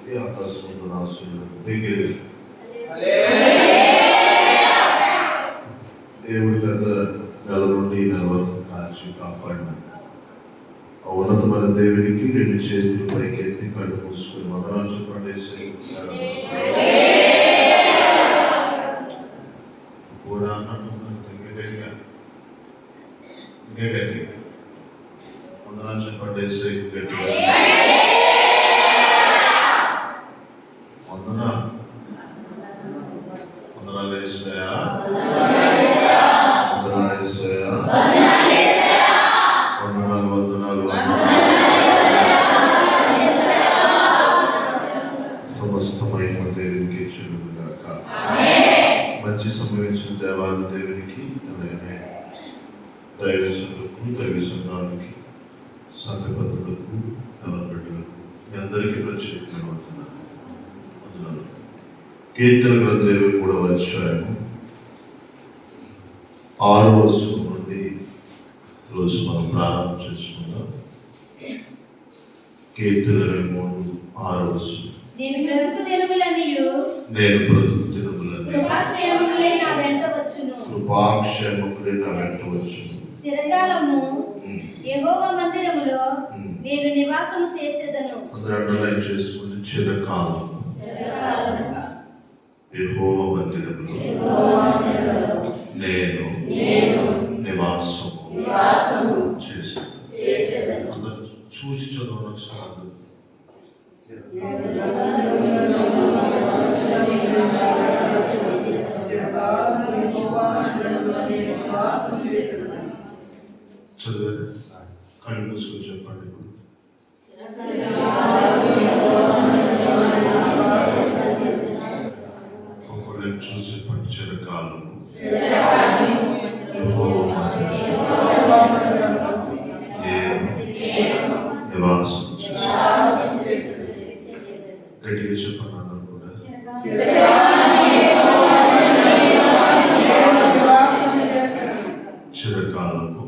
ఆకాశం ఆశీర్వాదం దగ్గర దేవుడి గత నెల నుండి నెల వరకు కాచి కాపాడిన ఆ ఉన్నతమైన దేవుడికి రెండు చేతులు పైకి ఎత్తి కళ్ళు మూసుకుని వందనాలు చెప్పండి. కూడా వందనాలు చెప్పండి. గట్టిగా వందనాలు వేసాయా, వందనాలు వేసాయా, వందనాలు వందనాలు సమస్తమైన దేవునికి చెల్లుగాక. మంచి సమయించిన దేవాది దేవునికి అలాగే దైవజనులకు దైవజనానికి సంఘబద్ధులకు బిడ్డలకు మీ అందరికీ ప్రత్యేకంగా వందనాలు. కీర్తన గ్రంథం 23వ అధ్యాయము 6వ వచనం నుండి రోజు మనం ప్రారంభం చేసుకుందాం. కీర్తన 23:6వ వచనం. నేను బ్రతుకు దినములన్నీ కృపాక్షేమములై నా వెంట వచ్చును. చిరకాలము యెహోవా మందిరములో నేను నివాసము చేసేదను. అండర్లైన్ చేసుకుని చిరకాలం యెహోవా మందిరములో నేను నివాసము చేసేదను. అందరూ చూసి చదవను ఒకసారి. చదివారు కళ్ళు మూసుకొని చెప్పండి. ఒకళ్ళని చూసి చెప్పండి. చిరకాలం నివాసం గట్టిగా చెప్పండి. అందరూ కూడా చిరకాలము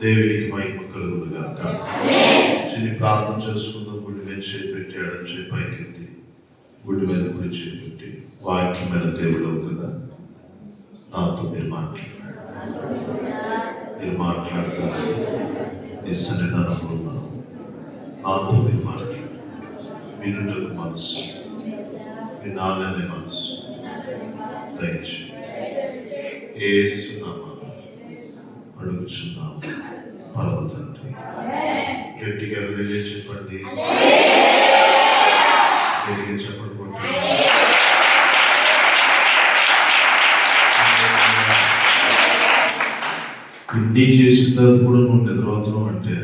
దేవునికి మహిమ కలుగును గాక. చిన్న ప్రార్థన చేసుకుందాం. గుడి మీద చేపెట్టాడని చెప్పి పైకెత్తి గుడి మీద గుడి చేపెట్టి వాక్యమైన దేవుడు కదా నాతో మీరు మాట్లాడతారు. ఈ సన్నిధానంలో ఉన్నాను. నాతో మీరు మాట్లాడు. వినుటకు మనసు, వినాలనే మనసు దయచేసి యేసు నామమున అడుగుచున్నాము పరమ తండ్రి. గట్టిగా హల్లెలూయా చెప్పండి. గట్టిగా చెప్పండి. ఇన్ని చేసిన తర్వాత కూడా నువ్వు నిద్రపోతున్నావు అంటే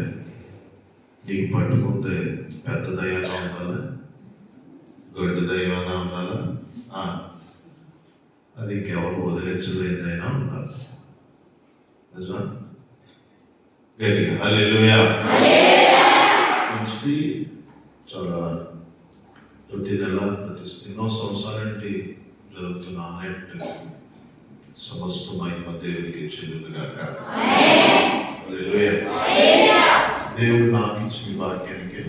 నీకు పట్టుకుంటే పెద్ద దయ్యంగా ఉండాలా, గడ్డి దయ్యంగా ఉండాలా, అది కేవలం వదిలించలేదైనా ఉండాలి. నిజమా? గట్టిగా హల్లెలూయా. మంచిది. చాలా ప్రతి నెల ఎన్నో సంవత్సరాల నుండి జరుగుతున్న అనేటి సమస్త మహిమ దేవునికి చెల్లుగాక. హల్లెలూయా. దేవుడు నాకు ఇచ్చిన వాక్యానికి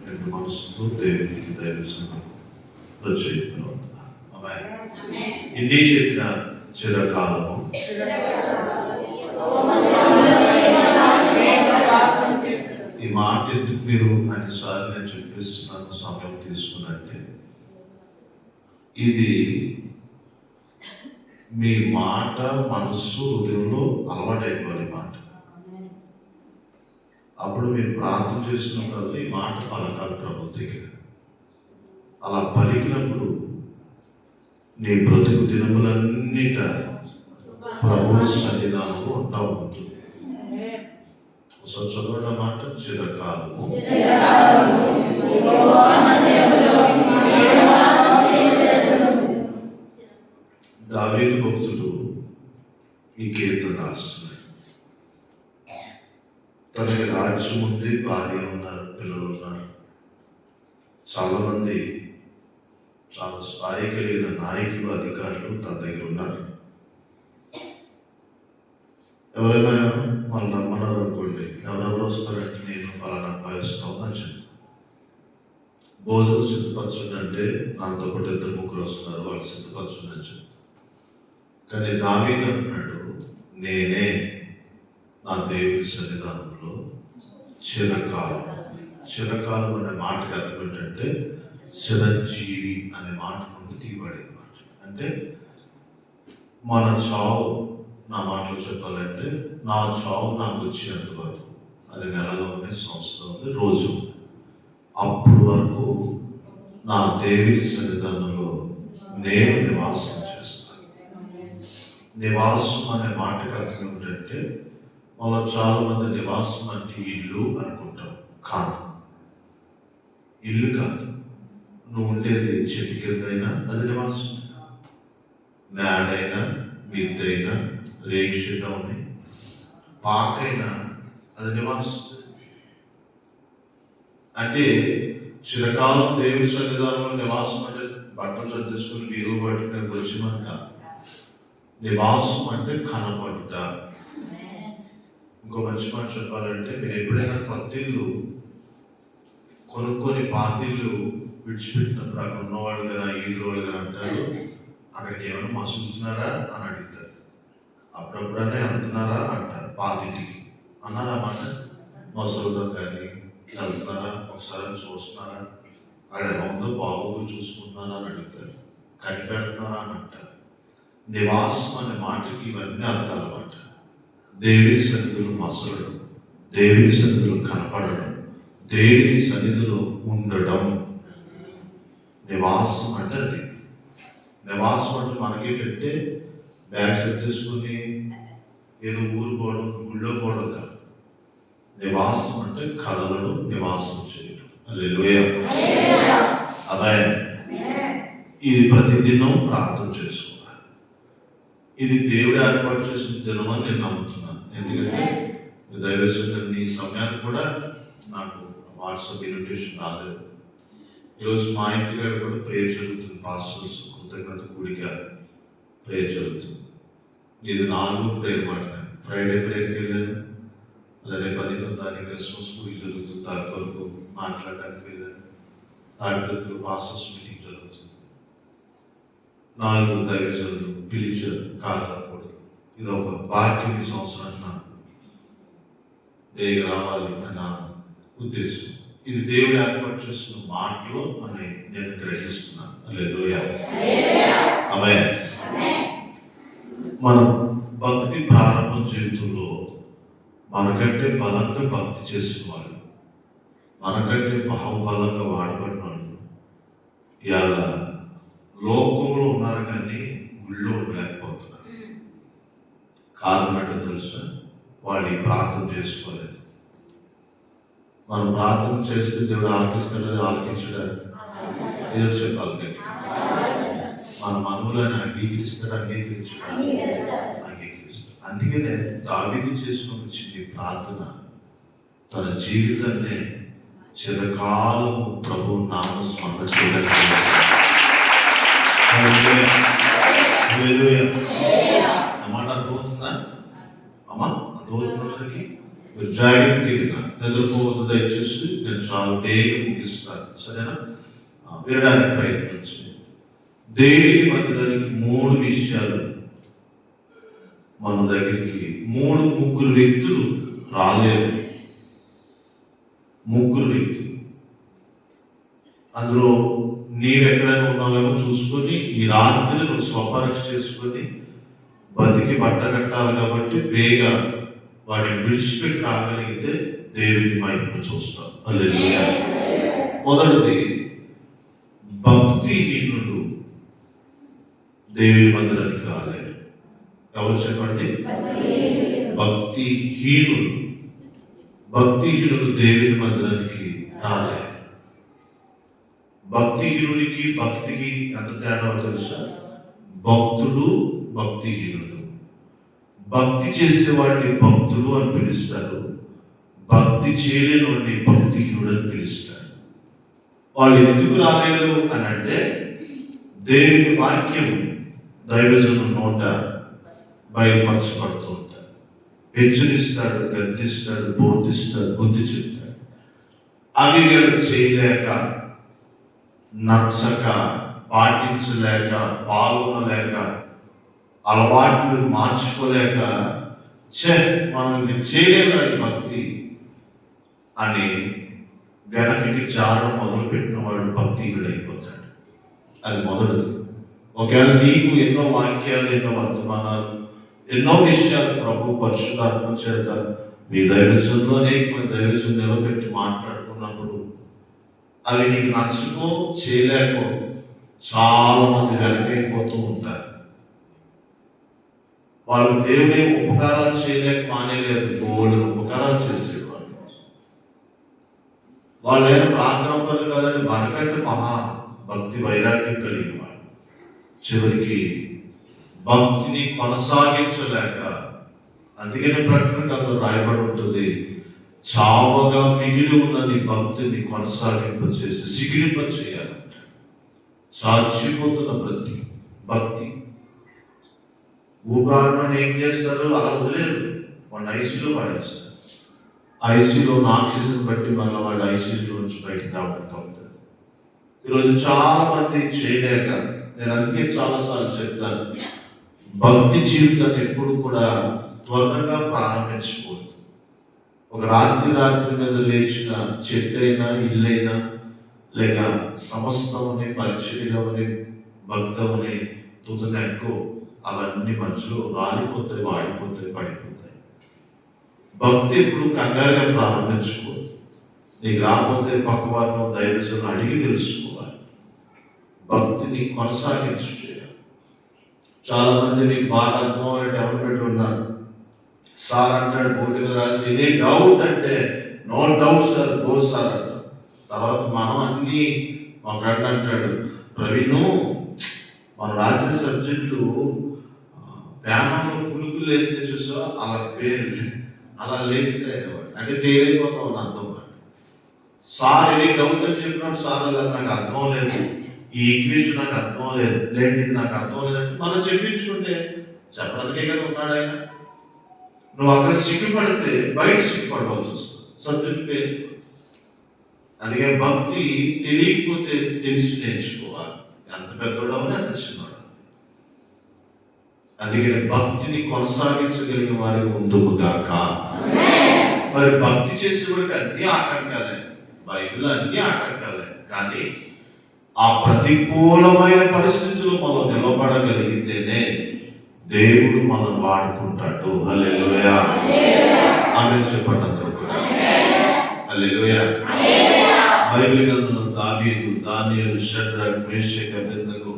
రెండు మనసుతో దేవునికి దైవజనం ప్రత్యేకంగా ఉంటున్నాను. ఇన్ని చెప్పిన చిరకాలము ఈ మాట ఎందుకు మీరు అన్నిసార్లు నేను చెప్పిస్తున్నాను సమయం తీసుకున్నట్టే, ఇది మీ మాట మనస్సు హృదయంలో అలవాటైపోవాలి. మాట అప్పుడు మీరు ప్రార్థన చేసినప్పుడు ఈ మాట పలకాలి ప్రభు దగ్గర. అలా పలికినప్పుడు నీ బ్రతుకు దినములన్నిట ప్రభు సన్నిధానంలో ఉంటా ఉంటుంది. ఒకసారి చదవడం మాట. చిరకాలము దావీదు భక్తుడు ఈ కీర్తన రాస్తున్నాడు. తనకి రాజ్యం ఉంది, భార్య ఉన్నారు, పిల్లలు ఉన్నారు. చాలామంది చాలా స్థాయి కలిగిన నాయకులు, అధికారులు తన దగ్గర ఉన్నారు. ఎవరైనా వాళ్ళు రమ్మన్నారు అనుకోండి, ఎవరెవరు వస్తారంటే నేను ఫలానా వస్తాం అని చెప్పి భోజనం సిద్ధపరచండి అంటే నాతో పాటు 2-3 వస్తున్నారు, వాళ్ళు సిద్ధపరచండి అని చెప్పి. కానీ దావీదు అంటున్నాడు, నేనే నా దేవుని సన్నిధానంలో చిరకాలం. చిరకాలం అనే మాటకి అర్థం ఏంటంటే చిరంజీవి అనే మాట నుండి తీయబడేది మాట. అంటే మన చావు, నా మాటలు చెప్పాలంటే నా చావు నాకు వచ్చేంత వరకు, అది నెలలో ఉంది, సంవత్సరం ఉంది, రోజు, అప్పటి వరకు నా దేవుని సన్నిధానంలో నేను నివాసం చేస్తాను. నివాసం అనే మాటకి అర్థం ఏమిటంటే మనం చాలా మంది నివాసం అంటే ఇల్లు అనుకుంటాం. కాదు, ఇల్లు కాదు. నువ్వు ఉండేది చెట్టు కింద అయినా అది నివాసం, నేడైనా, మిద్దైనా, రేక్షగా ఉన్నాయి, పాకైనా అది నివాసం. అంటే చిరకాలం దేవుడి సన్నిధానంలో నివాసం అంటే బట్టలు సర్దేసుకుని వీరు పట్టుకుని వచ్చినాక కాదు. నివాసం అంటే కనపడుట. ఇంకో మంచి మాట చెప్పాలంటే, మీరు ఎప్పుడైనా కొత్తిల్లు కొనుక్కొని పాతిళ్ళు విడిచిపెట్టినప్పుడు అక్కడ ఉన్నవాళ్ళు కదా, ఈదురు వాళ్ళు కదా అంటారు, అక్కడికి ఏమైనా మసులుతున్నారా అని అడుగుతారు. అప్పుడప్పుడనే వెళ్తున్నారా అంటారు. పాతింటికి అన్నారా మాట, మసులుదా కానీ వెళ్తున్నారా, ఒకసారి చూస్తున్నారా, అక్కడ ఎలా ఉందో బాగోగులు చూసుకుంటున్నారా అని అడుగుతారు. కట్టి పెడుతున్నారా అని అంటారు. నివాసం అనే మాటకి ఇవన్నీ అర్థాలు అన్నమాట. దేవుని సన్నిధిలో మసలడం, దేవుని సన్నిధిలో కనపడడం, దేవుని సన్నిధిలో ఉండడం. నివాసం అంటే అది. నివాసం అంటే మనకేంటంటే బ్యాగ్ సెట్ చేసుకుని ఏదో ఊరు పోవడం, గుళ్ళో పోవడం కాదు. నివాసం అంటే కలలను నివాసం చేయడం. హల్లెలూయా, ఆమేన్. ఇది ప్రతిదినం ప్రార్థన చేసుకోవాలి. ఇది దేవుడు ఏర్పాటు చేసిన దినం అని నేను నమ్ముతున్నాను. ఎందుకంటే దైవజనుడు ఈ సమయానికి కూడా నాకు వాట్సాప్ ఇన్విటేషన్ రాలేదు. ఈరోజు మా ఇంటికాడ కూడా ప్రేయర్ జరుగుతుంది. పాస్టర్స్ కృతజ్ఞత కూడిక ప్రేయర్ జరుగుతుంది. ఇది 4 ప్రేయర్ మాట్లాడాను. ఫ్రైడే ప్రేయర్కి వెళ్ళాను, అలాగే 15వ తారీఖు క్రిస్మస్ కూడిక జరుగుతుంది, దాని కొరకు మాట్లాడడానికి వెళ్ళాను. తాడిపత్రిలో పాస్టర్స్ మీటింగ్ జరుగుతుంది. 4 దైవజనులు పిలిచారు, కాదనకూడదు. ఇది ఒక భాగ్యం. ఈ సంవత్సరం వేగ రావాలి అన్న ఉద్దేశం. ఇది దేవుడు ఏర్పాటు చేస్తున్న మాటలు అని నేను గ్రహిస్తున్నాను. హల్లెలూయా, ఆమేన్. మనం భక్తి ప్రారంభం జీవితంలో మనకంటే బలంగా భక్తి చేసిన వాళ్ళు, మనకంటే బహుబలంగా వాడబడిన వాళ్ళు ఇవాళ లోకంలో ఉన్నారు కానీ గుళ్ళో ఉండలేకపోతున్నారు. కారణం ఏంటో తెలుసా? వాళ్ళు ప్రార్థన చేసుకోలేదు. మనం ప్రార్థన చేస్తే దేవుడు ఆలకిస్తాడు, ఆలకించడాడు. ఏదో చెప్పాలి, మన మనవులను అంగీకరిస్తాడు, అంగీకరించడాడు. అందుకనే దావీదు చేసిన చిన్న ప్రార్థన తన జీవితాన్ని చిరకాలము ప్రభు నామస్మరణ చేయడానికి. అన్నమాట అర్థమవుతుందా అమ్మా? అర్థమవుతున్నది. మీరు జాగ్రత్తగా వెళ్ళినా నిద్రపోవద్దు దయచేసి. నేను చాలా వేగ ముగిస్తాను, సరేనా? వినడానికి ప్రయత్నించండి. దేవుని మందిరానికి 3 విషయాలు మన దగ్గరికి 3-3 వ్యక్తులు రాలేరు. 3 వ్యక్తులు. అందులో నీవెక్కడైనా ఉన్నావేమో చూసుకొని ఈ రాత్రి నువ్వు స్వపరీక్ష చేసుకొని బతికి బట్ట కట్టాలి. కాబట్టి బేగా వాటిని విడిచిపెట్టి రాగలిగితే దేవుని మహిమను చూస్తాం. హల్లెలూయా. మొదటిది, భక్తిహీనుడు దేవుని మందిరానికి రాలేడు. ఎవరు చెప్పండి? భక్తిహీనుడు. భక్తిహీనుడు దేవుని మందిరానికి రాలేడు. భక్తిహీనుడికి భక్తికి ఎంత తేడా తెలుసా? భక్తుడు, భక్తిహీనుడు. భక్తి చేసేవాడిని భక్తుడు అని పిలుస్తారు, భక్తి చేయలేని వాడిని భక్తిహీనుడు అని పిలుస్తారు. వాళ్ళు ఎందుకు రాలేరు అని అంటే దేవుని వాక్యం దైవజను నోట బయలుపరచబడుతూ ఉంటాడు. హెచ్చరిస్తాడు, గద్దిస్తాడు, బోధిస్తాడు, బుద్ధి చెప్తాడు. అవి వీళ్ళు చేయలేక, నచ్చక, పాటించలేక, పాల్గొనలేక, అలవాట్లు మార్చుకోలేక, మనం చేయలేని భక్తి అని వెనక్కి జారం మొదలుపెట్టిన వాడు భక్తిహీనుడైపోతాడు. అది మొదటిది. ఒకవేళ నీకు ఎన్నో వాక్యాలు, ఎన్నో వర్తమానాలు, ఎన్నో విషయాలు ప్రభు పరిశుద్ధాత్మ చేత మీ దైవజంలోనే దైవజం నిలబెట్టి మాట్లాడుతున్నప్పుడు అవి నీకు నచ్చుకో, చేయలేకో చాలా మంది వెనకైపోతూ ఉంటారు. వాళ్ళు దేవుడే ఉపకారాలు చేయలేక మానేలేదు, గోళ్ళు ఉపకారాలు చేసేవాళ్ళు. వాళ్ళు ఏమైనా ప్రార్థన పనులు కాదని మనకంటే మహా భక్తి వైరాగ్యం కలిగిన వాళ్ళు చివరికి భక్తిని కొనసాగించలేక, అందుకనే ప్రకటన గ్రంథంలో రాయబడి ఉంటుంది, చావగా మిగిలి ఉన్నది భక్తిని కొనసాగింపచేసి సిగిలింప చేయాలంట. చాచిపోతున్న భక్తి భూప్రారంభం ఏం చేస్తారు? అలా వదిలేరు, వాడిని ఐసీలో పడేస్తారు. ఐసీలో ఆక్సిజన్ బట్టి మళ్ళీ వాడు ఐసీలో నుంచి బయటకు రావడానికి అవుతుంది. ఈరోజు చాలా మంది చేయలేక, నేను అందుకే చాలాసార్లు చెప్తాను, భక్తి జీవితాన్ని ఎప్పుడు కూడా త్వరగా ప్రారంభించకూడదు. ఒక రాత్రి మీద లేచిన చెట్టైనా, ఇల్లైనా, లేక సమస్తమని, పరిచర్యమని, భక్తమని, తుదనెక్కో అవన్నీ మధ్యలో రాలిపోతాయి, వాడిపోతాయి, పడిపోతాయి. భక్తి ఎప్పుడు కంగారుగా ప్రారంభించకూడదు. నీకు రాకపోతే పక్కవారిని దైవజను అడిగి తెలుసుకోవాలి. భక్తిని కొనసాగించు చేయాలి. చాలా మంది మీకు బాగా అర్థం అవ్వాలంటే ఎవరు పెట్టి ఉన్నారు. సార్ అంటాడు బోర్డు మీద రాసి, ఇదే డౌట్ అంటే no doubt sir, go sir అంటారు. తర్వాత మనం అన్ని, మా ఫ్రెండ్ అంటాడు, ప్రవీణు మనం రాసే సబ్జెక్టులు ప్యానంలో పులుకులు లేస్తే చూసా అలా పేరు అలా లేస్తే అంటే తేలిపోతాం అని అర్థం. సార్ ఎనీ డౌట్ అని చెప్పినాడు, సార్ అలా నాకు అర్థం లేదు, ఈ ఈక్వేషన్ నాకు అర్థం లేదు, లేదంటే నాకు అర్థం లేదంటే మనం చెప్పించుకుంటే చెప్పడానికే కదా ఉన్నాడు ఆయన. నువ్వు అక్కడ సిగ్గుపడితే బయట సిగ్గుపడవలసి వస్తుంది, సబ్జెక్ట్ పేరు. అందుకే భక్తి తెలియకపోతే తెలిసి నేర్చుకోవాలి. ఎంత పెద్దోడవని అంత చిన్నవాడు. అందుకని భక్తిని కొనసాగించగలిగిన వారి ముందుకు గాక. మరి భక్తి చేసేవాడికి అన్ని ఆటంకాలే, బైబిల్ అన్ని ఆటంకాలే. కానీ ఆ ప్రతికూలమైన పరిస్థితులు మనం నిలబడగలిగితేనే దేవుడు మనం వాడుకుంటాడు. హల్లెలూయా, ఆమేన్ చెప్పండి అందరూ కూడా. హల్లెలూయా. బైబిల్ గ్రంథంలో దావీదు, దానియేలు, షడ్రక్, మేషక్, అబేద్నెగో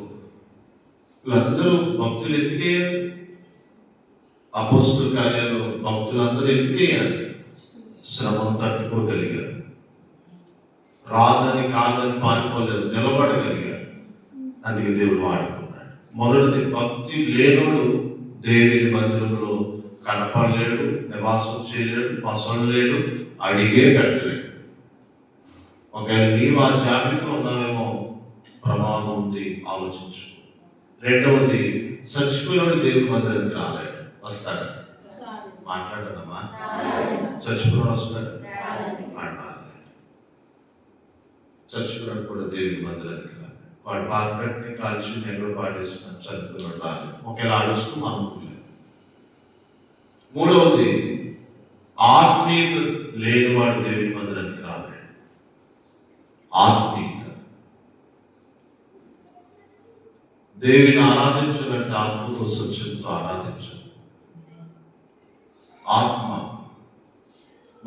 వీళ్ళందరూ భక్తులు ఎత్తుకేయాలి. అపోస్తల కార్యాలు భక్తులందరూ ఎత్తుకేయాలి. శ్రమను తట్టుకోగలిగారు. రాదని కాదని పారిపోలేదు, నిలబడగలిగారు. అందుకే దేవుడు వాడుకున్నాడు. మొదటిది, భక్తి లేనోడు దేవుని మందిరంలో కనపడలేడు, నివాసం చేయలేడు, పసడలేడు, అడిగే కట్టలేడు. ఒకవేళ నీవు ఆ జాబితాలో ఉన్నావేమో ప్రమాదం ఉంది, ఆలోచించు. రెండవది, చచ్చిపోయినోడు దేవుని మందిరానికి రాలేడు. వస్తాడు? మాట్లాడదమ్మా. చచ్చిపోయినోడు వస్తాడు? మాట్లాడలేదు. చచ్చిపోయినోడు కూడా దేవుని మందిరానికి రాలేదు. వాడు పాత కట్టిని కాల్చి నెగలు పాటేసుకున్నాడు, చనిపోయినోడు రాలేదు. ఒకేలా ఆలోచిస్తూ మామూలు. మూడవది, ఆత్మీయత లేనివాడు దేవుని మందిరానికి రాలేడు. ఆత్మీయత, దేవుని ఆరాధించాలంటే ఆత్మతో సత్యంతో ఆరాధించాలి. ఆత్మ,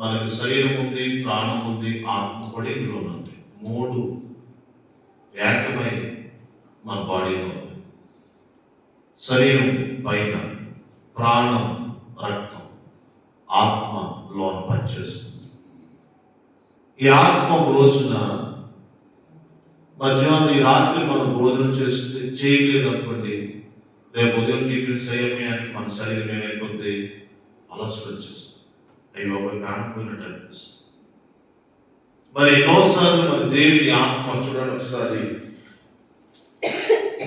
మనకి శరీరం ఉంది, ప్రాణం ఉంది, ఆత్మ కూడా ఇందులో ఉంది. మూడు ఏకమై మన బాడీలో ఉంది. శరీరం పైన, ప్రాణం, రక్తం, ఆత్మ లోన పనిచేస్తుంది. ఈ ఆత్మ రోజున మధ్యాహ్నం, ఈ రాత్రి మనం భోజనం చేయలేదు అనుకోండి, రేపు ఉదయం టిఫిన్స్ అయ్యామని మన శరీరం ఏమైపోతే అలసట వచ్చేస్తుంది. అయ్యో ఒక కాకపోయినట్టు అనిపిస్తుంది. మరి ఎన్నోసార్లు మరి దేవుని ఆత్మ చూడండి, ఒకసారి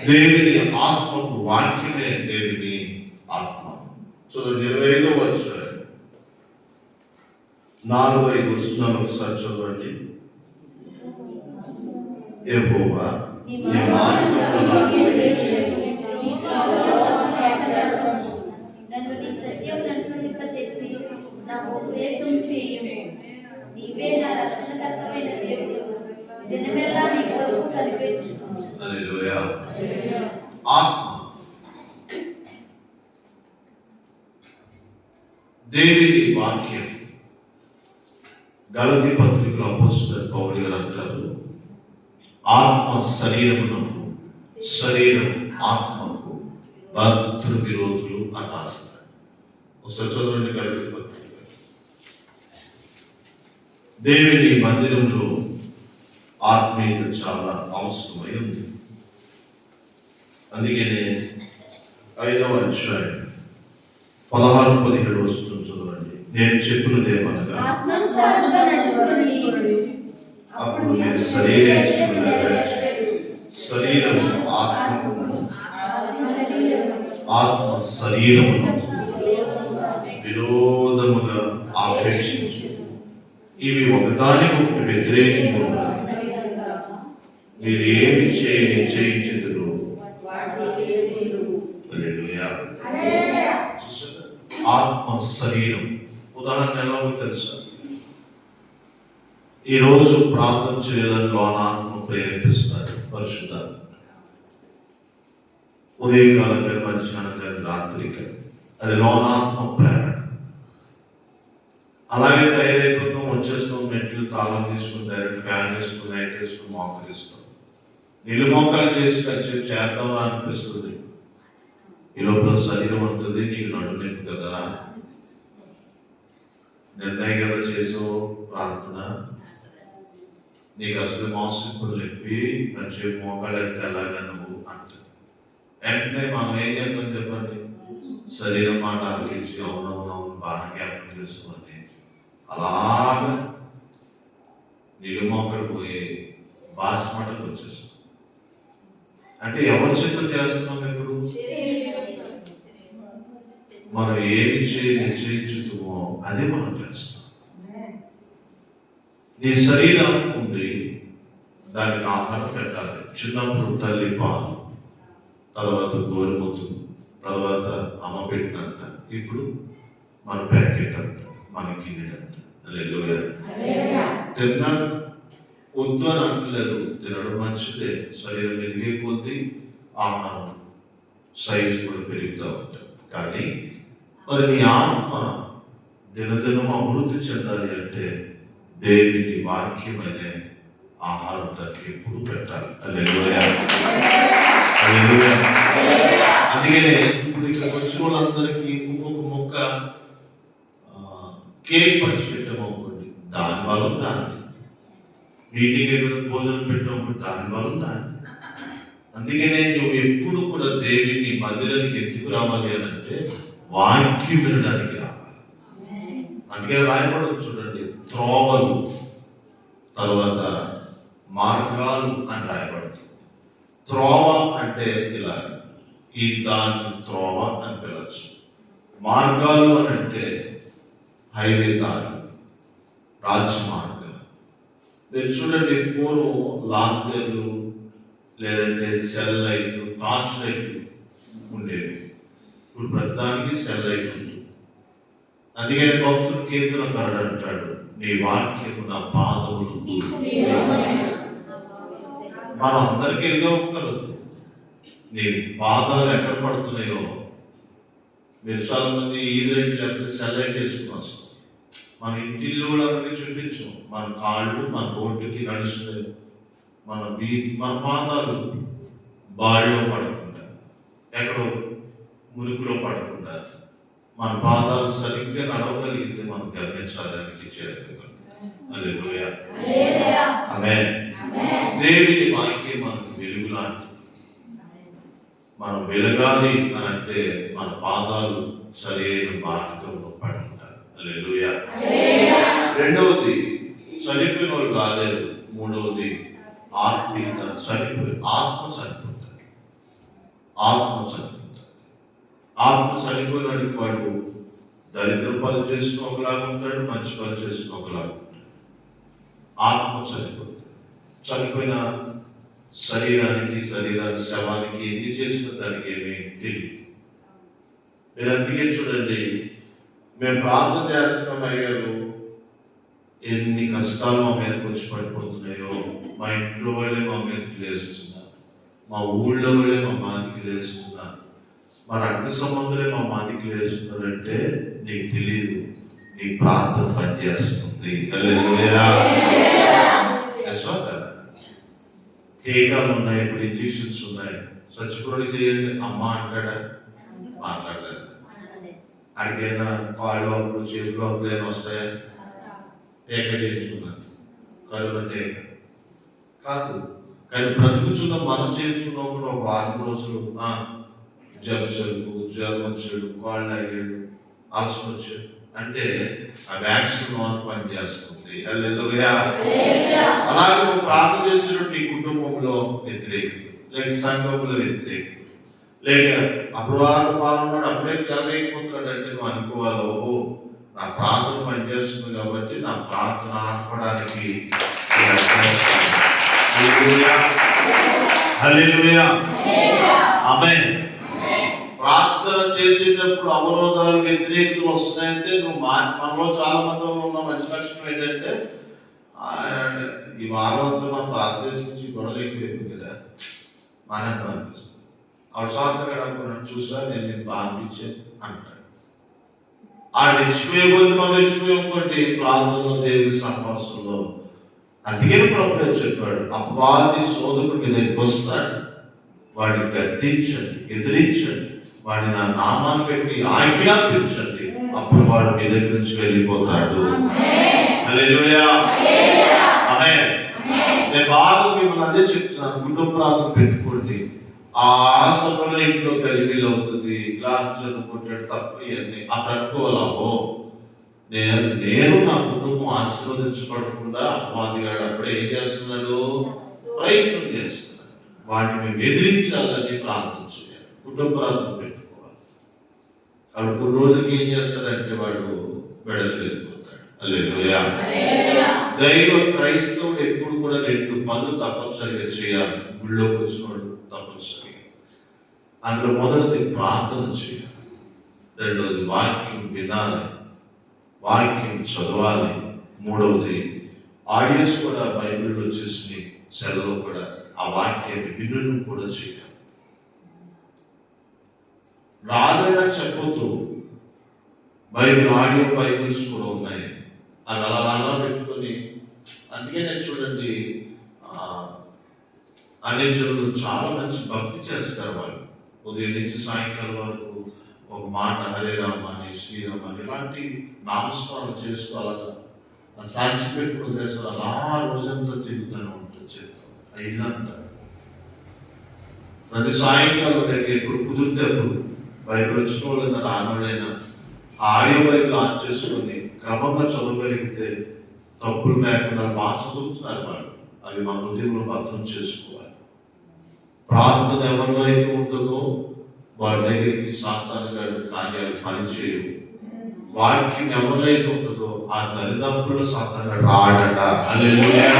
దేవుని ఆత్మకు వాక్యమే దేవుని ఆత్మ. చూడండి 25వ అధ్యాయం 4-5 వచనాలు ఒకసారి చదవండి. యెహోవా నీ మార్గములను నన్ను నీ సత్యమును అనుసరింపచేసి నాకు ఉపదేశం చేయుము. నీవే నా రక్షణకర్తమైన దేవుడు, దినమెల్లా నీ కొరకు కనిపెట్టుచున్నాను. హల్లెలూయా. ఆత్మ దేవుని వాక్యం. గలతీ పత్రికలో అపోస్తలుడైన పౌలు గారు అంటారు, ఆత్మ శరీరమునకు, శరీరం ఆత్మకు భద్ర విరోధులు అని రాస్తారు. ఒకసారి చదవండి గలతీ పత్రిక. దేవుని మందిరంలో ఆత్మీయత చాలా అవసరమై ఉంది. అందుకనే 5వ అధ్యాయం 16-17 వచనం చదవండి. నేను చెప్పినదేమనగా అప్పుడు మీరు శరీరం ఆత్మను, ఆత్మ శరీరమును విరోధముగా ఆపేక్షించు. ఇవి ఒకదానికొకటి వ్యతిరేకంగా ఉన్నాయి. మీరు ఏమి చేయించదురు. ఆత్మ శరీరం ఉదాహరణ ఎలా తెలుసా? ఈరోజు ప్రార్థన చేయడంలో ఆత్మ ప్రేరేపిస్తాడు పరిశుద్ధాత్మ. ఉదయకాలం కానీ మధ్యాహ్నం కానీ రాత్రి కానీ అది లోనాత్మ ప్రేరణ. అలాగే తయారైపోతాం, వచ్చేస్తాం, మెట్లు తాళం తీసుకుని డైరెక్ట్ ఫ్యాన్ వేసుకుని నైట్ వేసుకుని మోకరిస్తాం. నీళ్ళు మోకాలు చేసి కలిసి చేద్దాం అనిపిస్తుంది. ఈ లోపల శరీరం ఉంటుంది, నీకు నడుము నొప్పి కదా, నిర్ణయం కదా చేసావు ప్రార్థన, నీకు అసలు మోసప్పుడు నొప్పి మంచి మోకాలు అయితే ఎలాగా నువ్వు అంటుంది. వెంటనే మనం ఏం చేద్దాం చెప్పండి, శరీరం మాట ఆలోచించి అవునవునవును బాగా జ్ఞాపకం చేసుకోండి, అలాగా నీళ్ళు మోకాలు పోయి బాస్మటకు వచ్చేస్తాం. అంటే ఎవరి చిత్తం చేస్తున్నాం ఇప్పుడు? మనం ఏమి నిశ్చయించుతామో అదే మనం చేస్తాం. నీ శరీరం ఉంది, దానికి ఆహారం పెట్టాలి. చిన్నప్పుడు తల్లి పాలు, తర్వాత గోరుముద్దు, తర్వాత అమ్మ పెట్టినంత, ఇప్పుడు మన ప్యాకెట్ అంత, మన గిన్నెడంత. హల్లెలూయా. తిన్నాడు వద్దు అని అంటలేదు, తినడం మంచిదే. శరీరం ఎదిగే కొద్దీ ఆహారం సైజు కూడా పెరుగుతూ ఉంటుంది. కానీ మరి నీ ఆత్మ దినదినం అభివృద్ధి చెందాలి అంటే దేవుని వాక్యం అనే ఆహారం దానికి ఎప్పుడు పెట్టాలి. హల్లెలూయా. హల్లెలూయా. అందుకనే ఇప్పుడు ఇక్కడ వచ్చిన వాళ్ళందరికీ ఒక్కొక్క మొక్క కేక్ పంచి పెట్టామనుకోండి, దాని బలం దాన్ని. మీటింగ్ భోజనం పెట్టినప్పుడు దాని బలం దాన్ని. అందుకనే నువ్వు ఎప్పుడు కూడా దేవుని మందిరానికి ఎందుకు రావాలి అని అంటే వాక్యం వినడానికి రావాలి. అందుకే రాయబడి చూడండి, త్రోవలు తర్వాత మార్గాలు అని రాయబడుతుంది. త్రోవ అంటే ఇలా, ఈ దాన్ని త్రోవ అని పిలవచ్చు. మార్గాలు అని అంటే హైవే దారి, రాజమార్గం. మీరు చూడండి, పూర్వం లాంతర్లు లేదంటే సెల్ లైట్లు, టార్చ్ లైట్లు ఉండేవి. ఇప్పుడు ప్రతిదానికి సెల్ లైట్ ఉంటుంది. అందుకని భక్తుడు కీర్తనకారుడు అంటాడు, నీ వాక్యము నా పాదములు. మనం అందరికీ ఎదుగా ఒక్కరు, నీ పాదాలు ఎక్కడ పడుతున్నాయో. మీరు చాలా మంది ఈ లైట్ లేకపోతే సెల్ లైట్ వేసుకుని వస్తాం. మన ఇంటిల్లో కూడా అందరికీ చూపించాం. మన కాళ్ళు మన రోడ్డుకి నడుస్తున్నాయి, మన వీధి, మన పాదాలు బాడిలో పడకుండా, ఎక్కడో మురికిలో పడకుండా మన పాదాలు సరిగ్గా నడవగలిగితే మనం గమనించాలని చేరుకోగలం. హల్లెలూయా. ఆమేన్. దేవుని వాక్యం మనకు వెలుగులాంటి. మనం వెలగాలి అని అంటే మన పాదాలు సరైన మార్గంలో పడి ఉంటారు. హల్లెలూయా. రెండవది చనిపోయిన వాళ్ళు కాలేదు. మూడవది ఆత్మీయత చనిపోయి ఆత్మ చనిపోతారు. ఆత్మ చనిపోతుంది. ఆత్మ చనిపోయినాడికి వాడు దరిద్ర పని చేసిన ఒకలాగా ఉంటాడు, మంచి పని చేసిన ఒకలాగా ఉంటాడు. ఆత్మ చనిపోతుంది. చనిపోయిన శరీరానికి శవానికి ఎన్ని చేసిన దానికి ఏమీ తెలియదు. మీరు అందుకే చూడండి, మేము ప్రార్థన చేస్తున్నాం అయ్యారు, ఎన్ని కష్టాలు మా మీదకి వచ్చి పడిపోతున్నాయో, మా ఇంట్లో వాళ్ళే మా మీదకి లేస్తున్నారు, మా ఊళ్ళో వాళ్ళే మా మాదికి లేస్తున్నారు, మా రక్త సంబంధులే మా మాదికి లేస్తున్నారంటే నీకు తెలియదు, నీ ప్రార్థన పనిచేస్తుంది. టీకాలు ఉన్నాయి, ఇప్పుడు ఇంజక్షన్స్ ఉన్నాయి, చచ్చిపోయి చేయండి అమ్మ అంటాడా? మాట్లాడాలి. అడిగైనా కాళ్ళు అప్పుడు చేతులు అప్పుడు ఏమైనా వస్తాయా? టీకా చేయించుకున్నాను, కరోనా టీకా కాదు. కానీ బ్రతుకుచున్న మనం చేయించుకున్నాం కూడా ఒక 6 రోజులు జలుబు వచ్చాడు, కాళ్ళు ఆగాడు, అలసట వచ్చాడు అంటే ఆ వ్యాక్సిన్ పని చేస్తుంది. అలాగే నువ్వు ప్రార్థన చేస్తున్నట్టు నీ కుటుంబంలో వ్యతిరేకత, లేక సంఘంలో వ్యతిరేకత, లేక అపవాద పాలన అప్పుడే చదివేయకపోతాడు అంటే నువ్వు అనుకోవాలి, ఓహో నా ప్రార్థన పనిచేస్తుంది కాబట్టి నా ప్రార్థన ఆపడానికి ఆమేన్. ప్రార్థన చేసేటప్పుడు అవరోధాలు వ్యతిరేకతలు వస్తున్నాయంటే నువ్వు మనలో చాలా మంది ఉన్న మంచి లక్షణం ఏంటంటే ఈ వారం అంతా మనం ప్రార్థన నుంచి గొడవలు ఎక్కువ కదా మానేద్దాం అనిపిస్తుంది. ఆవిడ సాధన అనుకున్నాను, చూసా నేను బాగా అనిపించాను అంటాడు. ఆ రెచ్చిపోయే కొద్ది మనం రెచ్చిపోయి ప్రార్థనలో దేవుడి సహవాసంలో. అందుకే ప్రభువు చెప్పాడు, అపవాది సోదరుడు మీ దగ్గరికి వస్తాడు, వాడిని గద్దించండి, ఎదిరించండి, వాడిని నా నామాన్ని పెట్టి ఆజ్ఞాపించండి, అప్పుడు వాడు మీ దగ్గర నుంచి వెళ్ళిపోతాడు. హల్లెలూయా, ఆమేన్. నేను బాగా మిమ్మల్ని అదే చెప్తున్నాను, కుటుంబ ప్రార్థన పెట్టుకోండి. ఆ సమయంలో ఇంట్లో గలిబిలి అవుతుంది, క్లాస్ చదువుకుంటాడు, తప్పు ఇవన్నీ అప్పుడు అనుకోవాలామో నేను నా కుటుంబం ఆశీర్వదించబడకుండా అపవాదిగాడు అప్పుడే ఏం చేస్తున్నాడు? ప్రయత్నం చేస్తున్నాడు. వాటిని మేము ఎదిరించాలని ప్రార్థన చేయాలి, కుటుంబ ప్రార్థన పెట్టుకోవాలి. అప్పుడు కొన్ని రోజులకి ఏం చేస్తాడంటే వాడు వెడలు వెళ్ళిపోతాడు. హల్లెలూయా. దైవ క్రైస్తవుడు ఎప్పుడు కూడా 2 పనులు తప్పనిసరిగా చేయాలి. గుళ్ళోకి వచ్చినవాడు తప్పనిసరిగా అందులో మొదటిది ప్రార్థన చేయాలి, రెండవది వాక్యం వినాలి, వాక్యం చదవాలి, మూడవది ఆడియన్స్ కూడా బైబిల్లో వచ్చేసి సెలవు కూడా ఆ వాక్యాన్ని వినడం కూడా చేయాలి. రాదైనా చెప్పొద్దు. బైబిల్ ఆడియో బైబిల్స్ కూడా ఉన్నాయి, అవి అలా పెట్టుకొని. అందుకే నేను చూడండి, అనేజనులు చాలా మంచి భక్తి చేస్తారు. వాళ్ళు ఉదయం నుంచి సాయంకాలం వరకు ఒక మాట హరే రామ అని, శ్రీరామ అని ఇలాంటి నామస్మరణ చేస్తూ అలాగా సాక్షి పెట్టుకుని చేస్తారు. అలా రోజంతా తిరుగుతూనే ఉంటుంది, చెప్తాం ఇల్లంతా. ప్రతి సాయంకాలం నేను ఎప్పుడు కుదిరితే అప్పుడు బైబిల్ వచ్చిన వాళ్ళైనా రానోళ్ళైనా ఆడియో బైబిల్ ఆన్ చేసుకొని క్రమంగా చదవగలిగితే తప్పులు లేకుండా బాగా చదువుతున్నారు వాళ్ళు. అవి మన హృదయంలో అర్థం చేసుకోవాలి. ప్రార్థన ఎవరిలో అయితే ఉంటుందో వాడి దగ్గరికి సాతాను గారి కార్యాలు పనిచేయవు. వాక్యం ఎవరిలో అయితే ఉంటుందో ఆ దరిదాపుల్లో సాతాను గారు రాడట. హల్లెలూయా,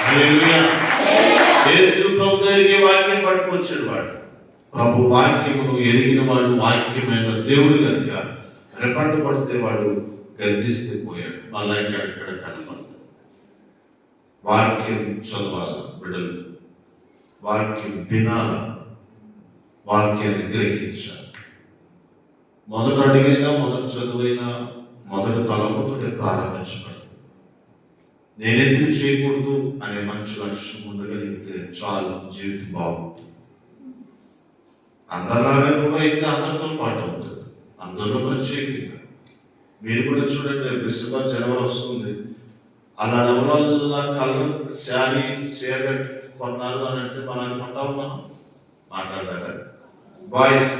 హల్లెలూయా. యేసు ప్రభు దగ్గరికి వాక్యం పట్టుకొచ్చాడు వాడు. ప్రభు వాక్యమును ఎరిగిన వాడు, వాక్యమైన దేవుడు కనుక రెపండు పడితే వాడు గద్దిస్తే పోయాడు. మళ్ళా ఎక్కడ కనపడదు. వాక్యం చదవాలి బిడ్డలు, వాక్యం వినాల, వాక్యాన్ని గ్రహించాలి. మొదటి అడిగైనా మొదటి చదువైనా మొదటి తలపుతోనే ప్రారంభించబడుతుంది. నేనెందుకు చేయకూడదు అనే మంచి లక్ష్యం ఉండగలిగితే చాలు, జీవితం బాగుంటుంది. అందరిలాగా నువ్వు అయితే అందరితో పాటు అవుతుంది, అందరిలో ప్రత్యేకంగా. మీరు కూడా చూడండి, డిసెంబర్ జనవరి వస్తుంది, అలా ఎవరల్లా కలర్ శారీ షేర్ కొన్నారు అని అంటే మనం అనుకుంటాం, మనం మాట్లాడాలి. బాయ్స్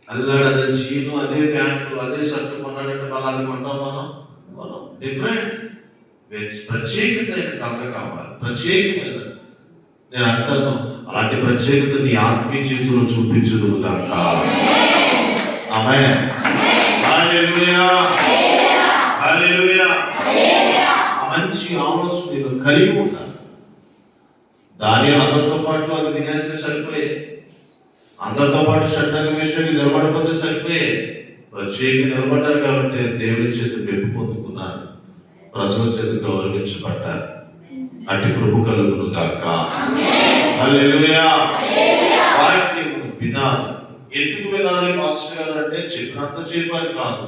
అల్లాడు అదే జీను, అదే ప్యాంటు, అదే షర్ట్ కొన్నాడంటే మళ్ళీ అది కొంటాం మనం డిఫరెంట్, ప్రత్యేకత కలర్ కావాలి, ప్రత్యేకమైన. నేను అంటాను, అలా అటు ప్రత్యేకత నీ ఆత్మీయ జీవితంలో చూపించదు గాక. ఆమేన్. హల్లెలూయా. హల్లెలూయా. మంచి ఆలోచన నేను కలిగి ఉన్నాను. దాని అందరితో పాటు అది తినేస్తే సరిపోయే, అందరితో పాటు షడ్డంగ విషయాన్ని నిలబడిపోతే సరిపోయే. ప్రత్యేక నిలబడ్డారు కాబట్టి దేవుని చేత మెప్పు పొందుకున్నారు, ప్రజల చేత గౌరవించబడ్డారు. అటు కృప కలుగును గాక. హల్లెలూయా. వాక్యం వినాలి. ఎందుకు వినాలి మాస్టర్ గారు అంటే చెప్పినంత చెప్పాలి కాదు,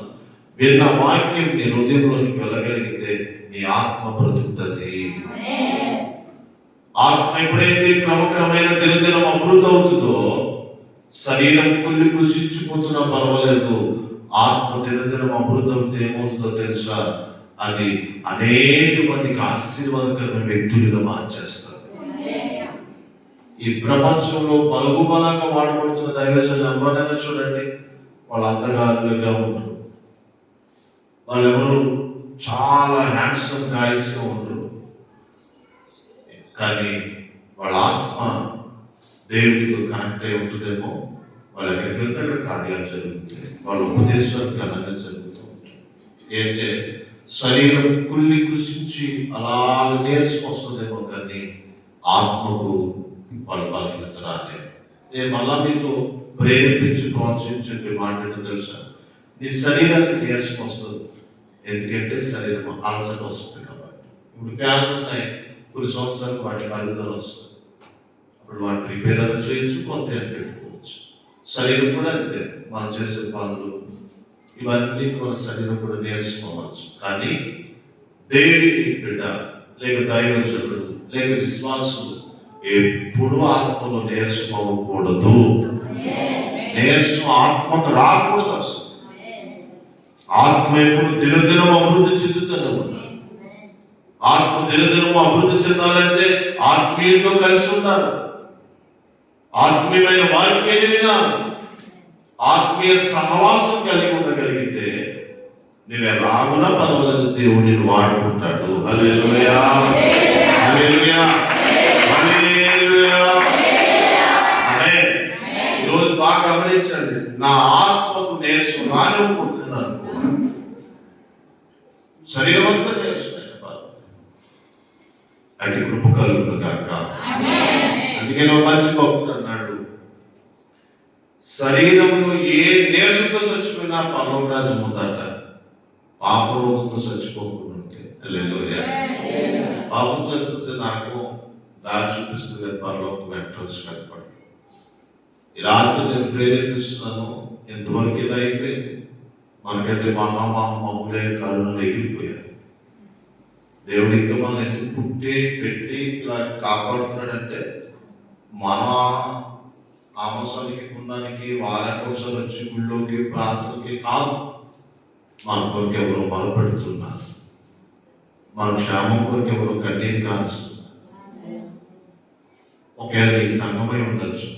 విన్న వాక్యం నీ హృదయంలోనికి వెళ్ళగలిగితే నీ ఆత్మ బ్రతుకుతుంది. ఆత్మ ఎప్పుడైతే క్రమక్రమైన దినదినం అభివృద్ధి అవుతుందో, శరీరం కుళ్ళి కృషించిపోతున్నా పర్వాలేదు, ఆత్మ దినదినం అభివృద్ధి అవుతే ఏమవుతుందో తెలుసా? అది అనేక మందికి ఆశీర్వాదకరమైన వ్యక్తులుగా మార్చేస్తారు. ఈ ప్రపంచంలో బలంగా వాడబడుతున్న దైవజనులు ఎవరైనా చూడండి, వాళ్ళు అందగారులుగా ఉంటారు, వాళ్ళెవరు చాలా హ్యాండ్సమ్ గాయస్ గా ఉండరు, కానీ వాళ్ళ ఆత్మ దేవుడితో కనెక్ట్ అయి ఉంటుందేమో. వాళ్ళు ఎక్కడికి వెళ్తే అక్కడ కార్యాలు జరుగుతాయి, వాళ్ళ ఉపదేశాలు ఘనంగా జరుగుతూ ఉంటాయి. ఏంటంటే శరీరం కుళ్ళి కృషించి అలా నేర్చుకొస్తుందేమో, కానీ ఆత్మకు వాళ్ళ బలహీనత రాలేదు. నేను మళ్ళా మీతో ప్రేరేపించి ప్రోత్సహించి మాట్లాడటం తెలుసా, నీ శరీరానికి నీరసం వస్తుంది. ఎందుకంటే శరీరం అలసట వస్తుంది కాబట్టి. ఇప్పుడు ఫ్యాన్లు ఉన్నాయి, కొన్ని సంవత్సరాలు వాటికి అరుగుదల వస్తుంది, అప్పుడు వాటిని రిపేర్ అని చేయొచ్చు, కొత్త పెట్టుకోవచ్చు. శరీరం కూడా అంతే, మనం చేసే పనులు ఇవన్నీ మన శరీరం కూడా నేర్చుకోవచ్చు. కానీ దేవుని బిడ్డ లేక దైవజనుడు లేక విశ్వాసులు ఎప్పుడు ఆత్మలో నేర్చుకోకూడదు. నేర్చుకో ఆత్మకు రాకూడదు. అసలు ఆత్మ ఎప్పుడు దినదినం అభివృద్ధి చెందుతూనే ఉండాలి. ఆత్మ దినదినం అభివృద్ధి చెందాలంటే ఆత్మీయులతో కలిసి ఉండాలి, ఆత్మీయమైన వాక్యాన్ని వినాలి, ఆత్మీయ సహవాసం కలిగి ఉండగలిగితే నువ్వు ఎలాగున్నా పర్వాలేదు, దేవుడు నిన్ను వాడుకుంటాడు. హల్లెలూయా. హల్లెలూయా. హల్లెలూయా. ఆమేన్. ఈరోజు బాగా గమనించండి, నా ఆత్మకు నీరసం రానివ్వకూడదు అనుకో, శరీరం అంతా నీరసమైన అటు కృప కలుగును గాక. అందుకే మంచి భక్తుడు అన్నాడు, శరీరంలో ఏ నీరసంతో చచ్చిపోయినా పరలోక రాజ్యం ఉందట, పాపరోగంతో చచ్చిపోకుండా ఉంటే. హల్లెలూయా. పాపం చచ్చిపోతే నాకు దారి చూపిస్తుంది, పరలోకం ఎంట్రన్స్ కనపడి. ఈ రాత్రి నేను ప్రేరేపిస్తున్నాను, ఎంతవరకు ఇది అయిపోయింది, మనకంటే మహామహులే కరుణలు ఎగిరిపోయారు. దేవుడు ఇంకా మనం ఎందుకు పుట్టి పెట్టి ఇలా కాపాడుతున్నాడంటే మన ఆమోసానికి పుణ్యానికి వారానికి ఒకసారి వచ్చి గుళ్ళోకి ప్రార్థనకి కాదు, మన కొరకు ఎవరు మొరపెడుతున్నారు, మన క్షేమం కొరకు ఎవరు కన్నీరు కారుస్తున్నారు. ఒకవేళ నీ సంఘమై ఉండొచ్చు,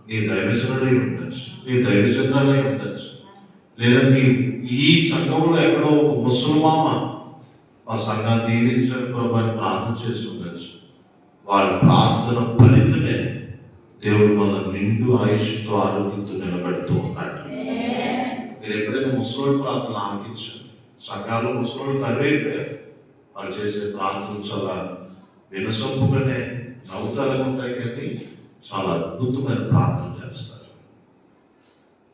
నీ దైవజనుడై ఉండొచ్చు, నీ దైవజనులై ఉండొచ్చు, లేదా నీ ఈ సంఘంలో ఎక్కడో ఒక ముసల్మామ ఆ సంఘాన్ని దీవించని ప్రభాని ప్రార్థన చేసి ఉండొచ్చు. వాళ్ళ ప్రార్థన ఫలితమే దేవుడు మన నిండు ఆయుష్తో ఆరోగ్యంతో నిలబెడుతూ ఉన్నాడు. మీరు ఎప్పుడైనా ముసలోడి ప్రార్థనలు ఆలకించండి. సంఘాల్లో ముసలోడు కరువైపోయారు, వాళ్ళు చేసే ప్రార్థనలు చాలా వినసొంపుగానే నవ్వుతాలుగా ఉంటాయి, కానీ చాలా అద్భుతమైన ప్రార్థన చేస్తారు.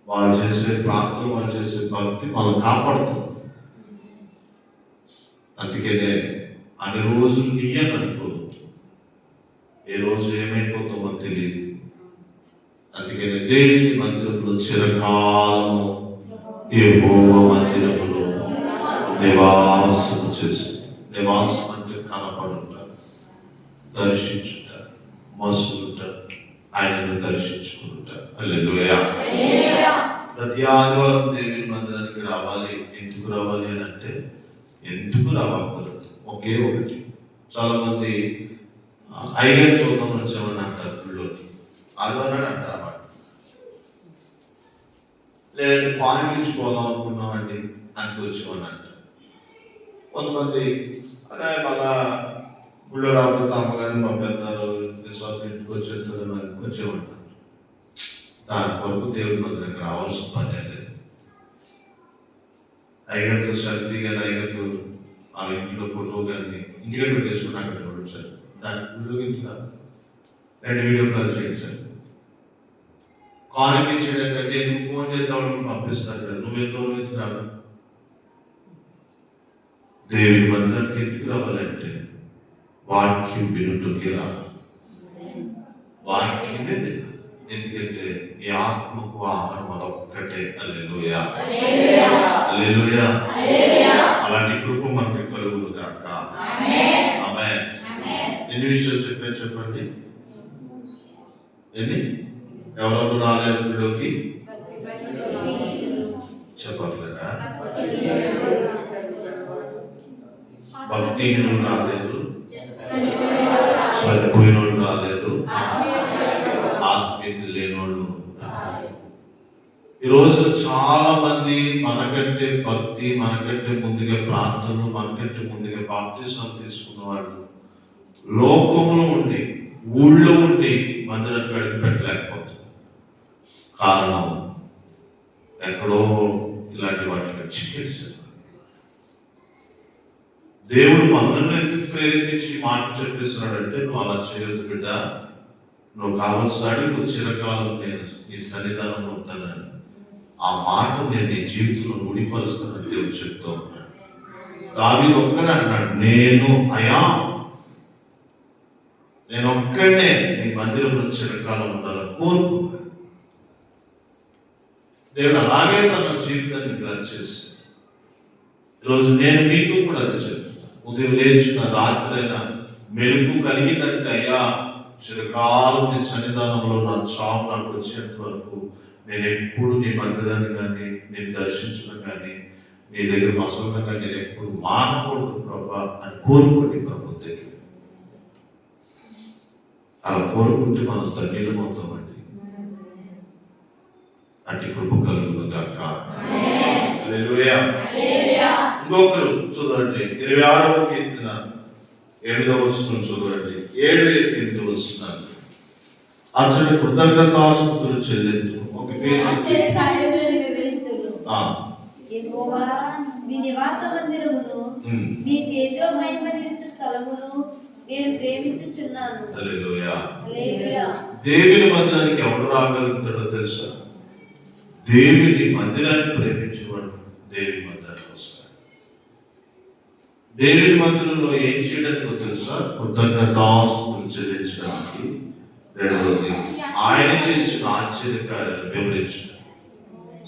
వాళ్ళు చేసే ప్రార్థన, వాళ్ళు చేసే భక్తి మనం కాపాడుతుంది. అందుకనే అన్ని రోజులు నీయని అనుకోవద్దు, ఏ రోజు ఏమైపోతామో తెలియదు. అందుకనే దేవుని మందిరంలో చిరకాలము యెహోవా మందిరములో నివాసం చేస్తుంది. నివాసం అంటే కనపడుట, దర్శించుట, మసులుట, ఆయనను దర్శించుకుంట. హల్లెలూయా. ప్రతి ఆదివారం దేవుని మందిరానికి రావాలి. ఎందుకు రావాలి అని అంటే, ఎందుకు రావకూడదు, ఒకే ఒకటి. చాలా మంది ఐగర్ చూద్దాం వచ్చామని అంటారు గుళ్ళోకి, ఆదివారం అంటారు అన్నమాట. లేదంటే పాయింట్ పోదాం అనుకున్నామండి అని వచ్చామని అంటారు. కొంతమంది అదే మళ్ళా ఊళ్ళో రాకపోతే అమ్మగారిని పంపేస్తారు, విశ్వాసం ఇంటికి వచ్చేవాళ్ళు. దాని కొరకు దేవుడి మందిరానికి రావాల్సిన పని లేదు. అయ్యగారితో సెల్ఫీ కానీ అయ్యగారితో ఆ ఇంట్లో ఫోటో కానీ ఇంటికి పెట్టేసుకుని అక్కడ చూడొచ్చారు. దాన్ని ఉపయోగించారు. 2 వీడియో కాల్ చేయించారు. కాల్ చేయడం ఎందుకు ఫోన్ చేద్దామని పంపిస్తారు కదా, నువ్వెంతో రావు. దేవుని మందిరానికి ఎందుకు రావాలంటే వాక్యం వినుటకి రావాలి. వాక్యమే వినాలి. ఎందుకంటే ఈ ఆత్మకు ఆహారం అదొక్కటే. హల్లెలూయా, హల్లెలూయా. అలాంటి కృప మనకి కలుగును గాక. ఆమేన్. ఎన్ని విషయాలు చెప్పండి. ఎన్ని? ఎవరు రాలేదు వీళ్ళకి చెప్పట్లేదా? భక్తిహీనులు రాలేదు, సరిపోయినోళ్ళు రాలేదు, ఆత్మీయత లేనోళ్ళు రాలేదు. ఈరోజు చాలా మంది మనకంటే భక్తి, మనకంటే ముందుగా ప్రార్థనలు, మనకంటే ముందుగా బాప్తిసం తీసుకున్న వాళ్ళు లోకములో ఉండి, ఊళ్ళో ఉండి మందిరానికి అడుగు పెట్టలేకపోతుంది. కారణం ఎక్కడో ఇలాంటి వాటికి చికిత్స. దేవుడు మనల్ని ఎందుకు ప్రేరేపించి మాట చెప్పిస్తున్నాడంటే, నువ్వు అలా చేయొద్దు బిడ్డ, నువ్వు కావలసినాడు, నువ్వు చిరకాలం నేను ఈ సన్నిధానంలో ఉంటానని. ఆ మాట నేను నీ జీవితంలో ముడిపరుస్తానని దేవుడు చెప్తూ ఉన్నాడు. దావీదు ఒక్కడే అన్నాడు, నేను ఒక్కడే నీ మందిరంలో చిరకాలం ఉండాలని కోరుకున్నాను. దేవుడు అలాగే తన జీవితాన్ని గ్రహం చేసి ఈరోజు నేను మీతో కూడా అది చెప్తాను. ఉదయం లేచిన రాత్రైనా మెరుపు కలిగిందంటే, అయ్యా చిరకాలం నీ సన్నిధానంలో నా చావు నాకు వచ్చేంత వరకు నేను ఎప్పుడు నీ మందిరాన్ని కానీ నేను దర్శించడం కానీ నీ దగ్గర మసలడం కానీ నేను ఎప్పుడు మానకూడదు ప్రభా అని కోరుకోండి ప్రభు దగ్గర. అలా కోరుకుంటే మనం ధన్యులమవుతామండి. అట్టి కృప కలుగును గాక. హల్లెలూయా. ఇంకొకరు చూడండి, 26వ కీర్తన 8వ వచనం చూడండి. 7-8 వచనాలు. అతడు కృతజ్ఞతాస్తుతులు చెల్లించు. ఒక యెహోవా నీ నివాస మందిరమును, నీ తేజో మహిమ నిలుచు స్థలమును నేను ప్రేమించుచున్నాను. హల్లెలూయా. హల్లెలూయా. దేవుని మందిరానికి ఎవరు రాగలుగుతాడో తెలుసా? దేవుని మందిరాన్ని ప్రేమించేవాడు దేవుని మందిరానికి వస్తాడు. దేవుని మందిరంలో ఏం చేయడానికి తెలుసా? కృతజ్ఞతాస్తుతులు చెల్లించడానికి. రెండవది, ఆయన చేసిన ఆశ్చర్యకార్యాలను వివరించడం.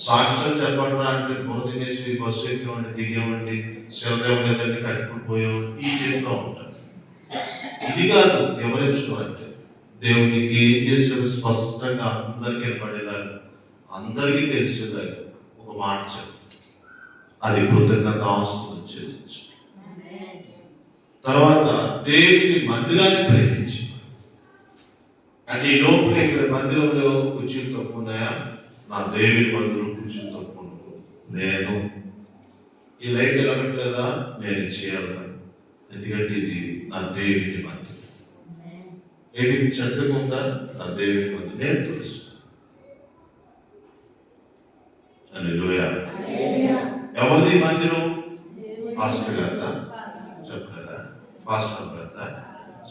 సాక్ష్యాలు చెప్పడానికి పొర తినేసి బస్సు ఎక్కామండి, దిగామండి, సెలవులేదండి, కత్తిపడిపోయామండి, ఈ చేస్తూ ఉంటారు. ఇది కాదు వివరించడం అంటే. దేవునికి ఏం చేశాడు స్పష్టంగా అందరికీ ఏర్పడేలాగా, అందరికీ తెలిసేలాగా ఒక మాట చెప్పు. అది కృతజ్ఞతాస్తుతులు చెల్లించు. తర్వాత దేవుని మందిరాన్ని ప్రేమించి, అంటే ఈ లోపల ఇక్కడ మందిరంలో కుర్చీలు తక్కువ ఉన్నాయా? నా దేవుని మందిరం కుర్చీలు తక్కువ నేను ఈ లైట్ వెళ్ళట్లేదా? నేను చేయాలి. ఎందుకంటే ఇది నా దేవుని మందిరం. ఏంటి చెత్తగా ఉందా? నా దేవుని మందిరం నేను తెలుసు. హల్లెలూయా. ఎవరిది మందిరం? పాస్టర్ గారా? చెప్పలేదా? పాస్టర్ గారా?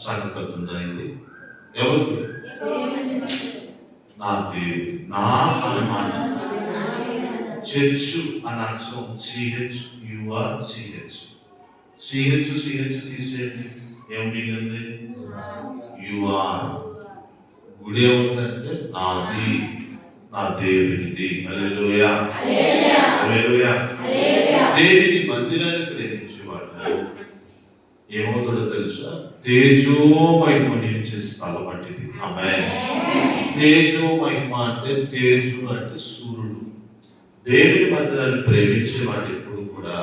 సంఘపడుతుందా? ఇది ఎవరికి? నా దేవుడు. నా అన్నమాట చర్చు అని అర్థం. సిహెచ్ తీసేయండి. ఏం మిగిలింది? యుఆర్. గుడి ఏముందంటే నాది, నా దేవునిది. హల్లెలూయా, హల్లెలూయా. దేవుని మందిరాన్ని ప్రేమించేవాడు ఏమవుతాడో తెలుసా? తేజోమహిమ నిలిచే స్థలం అంటే ఇది. ఆమేన్. తేజోమహిమ అంటే, తేజు అంటే సూర్యుడు. దేవుని మందిరాన్ని ప్రేమించేవాడు ఎప్పుడు కూడా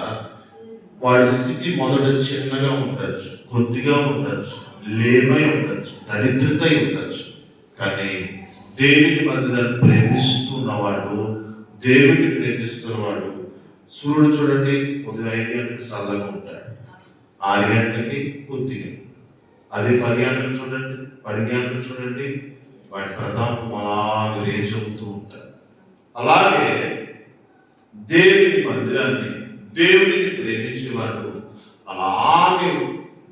వాడి స్థితి మొదట చిన్నగా ఉండొచ్చు, కొద్దిగా ఉండొచ్చు, లేమై ఉండొచ్చు, దరిద్రత ఉండొచ్చు. కానీ దేవుని మందిరాన్ని ప్రేమిస్తున్నవాడు, దేవుని ప్రేమిస్తున్నవాడు సూర్యుడు చూడండి, ఉదయం 5 గంటలకు చల్లగా ఉంటాడు, 6 గంటలకి కొద్దిగా, అదే 10 గంటలు చూడండి, 10 గంటలు చూడండి, వాటి ప్రతాపం అలాగే రేచవుతూ ఉంటారు. అలాగే దేవుని మందిరాన్ని, దేవుడిని ప్రేమించేవాడు అలాగే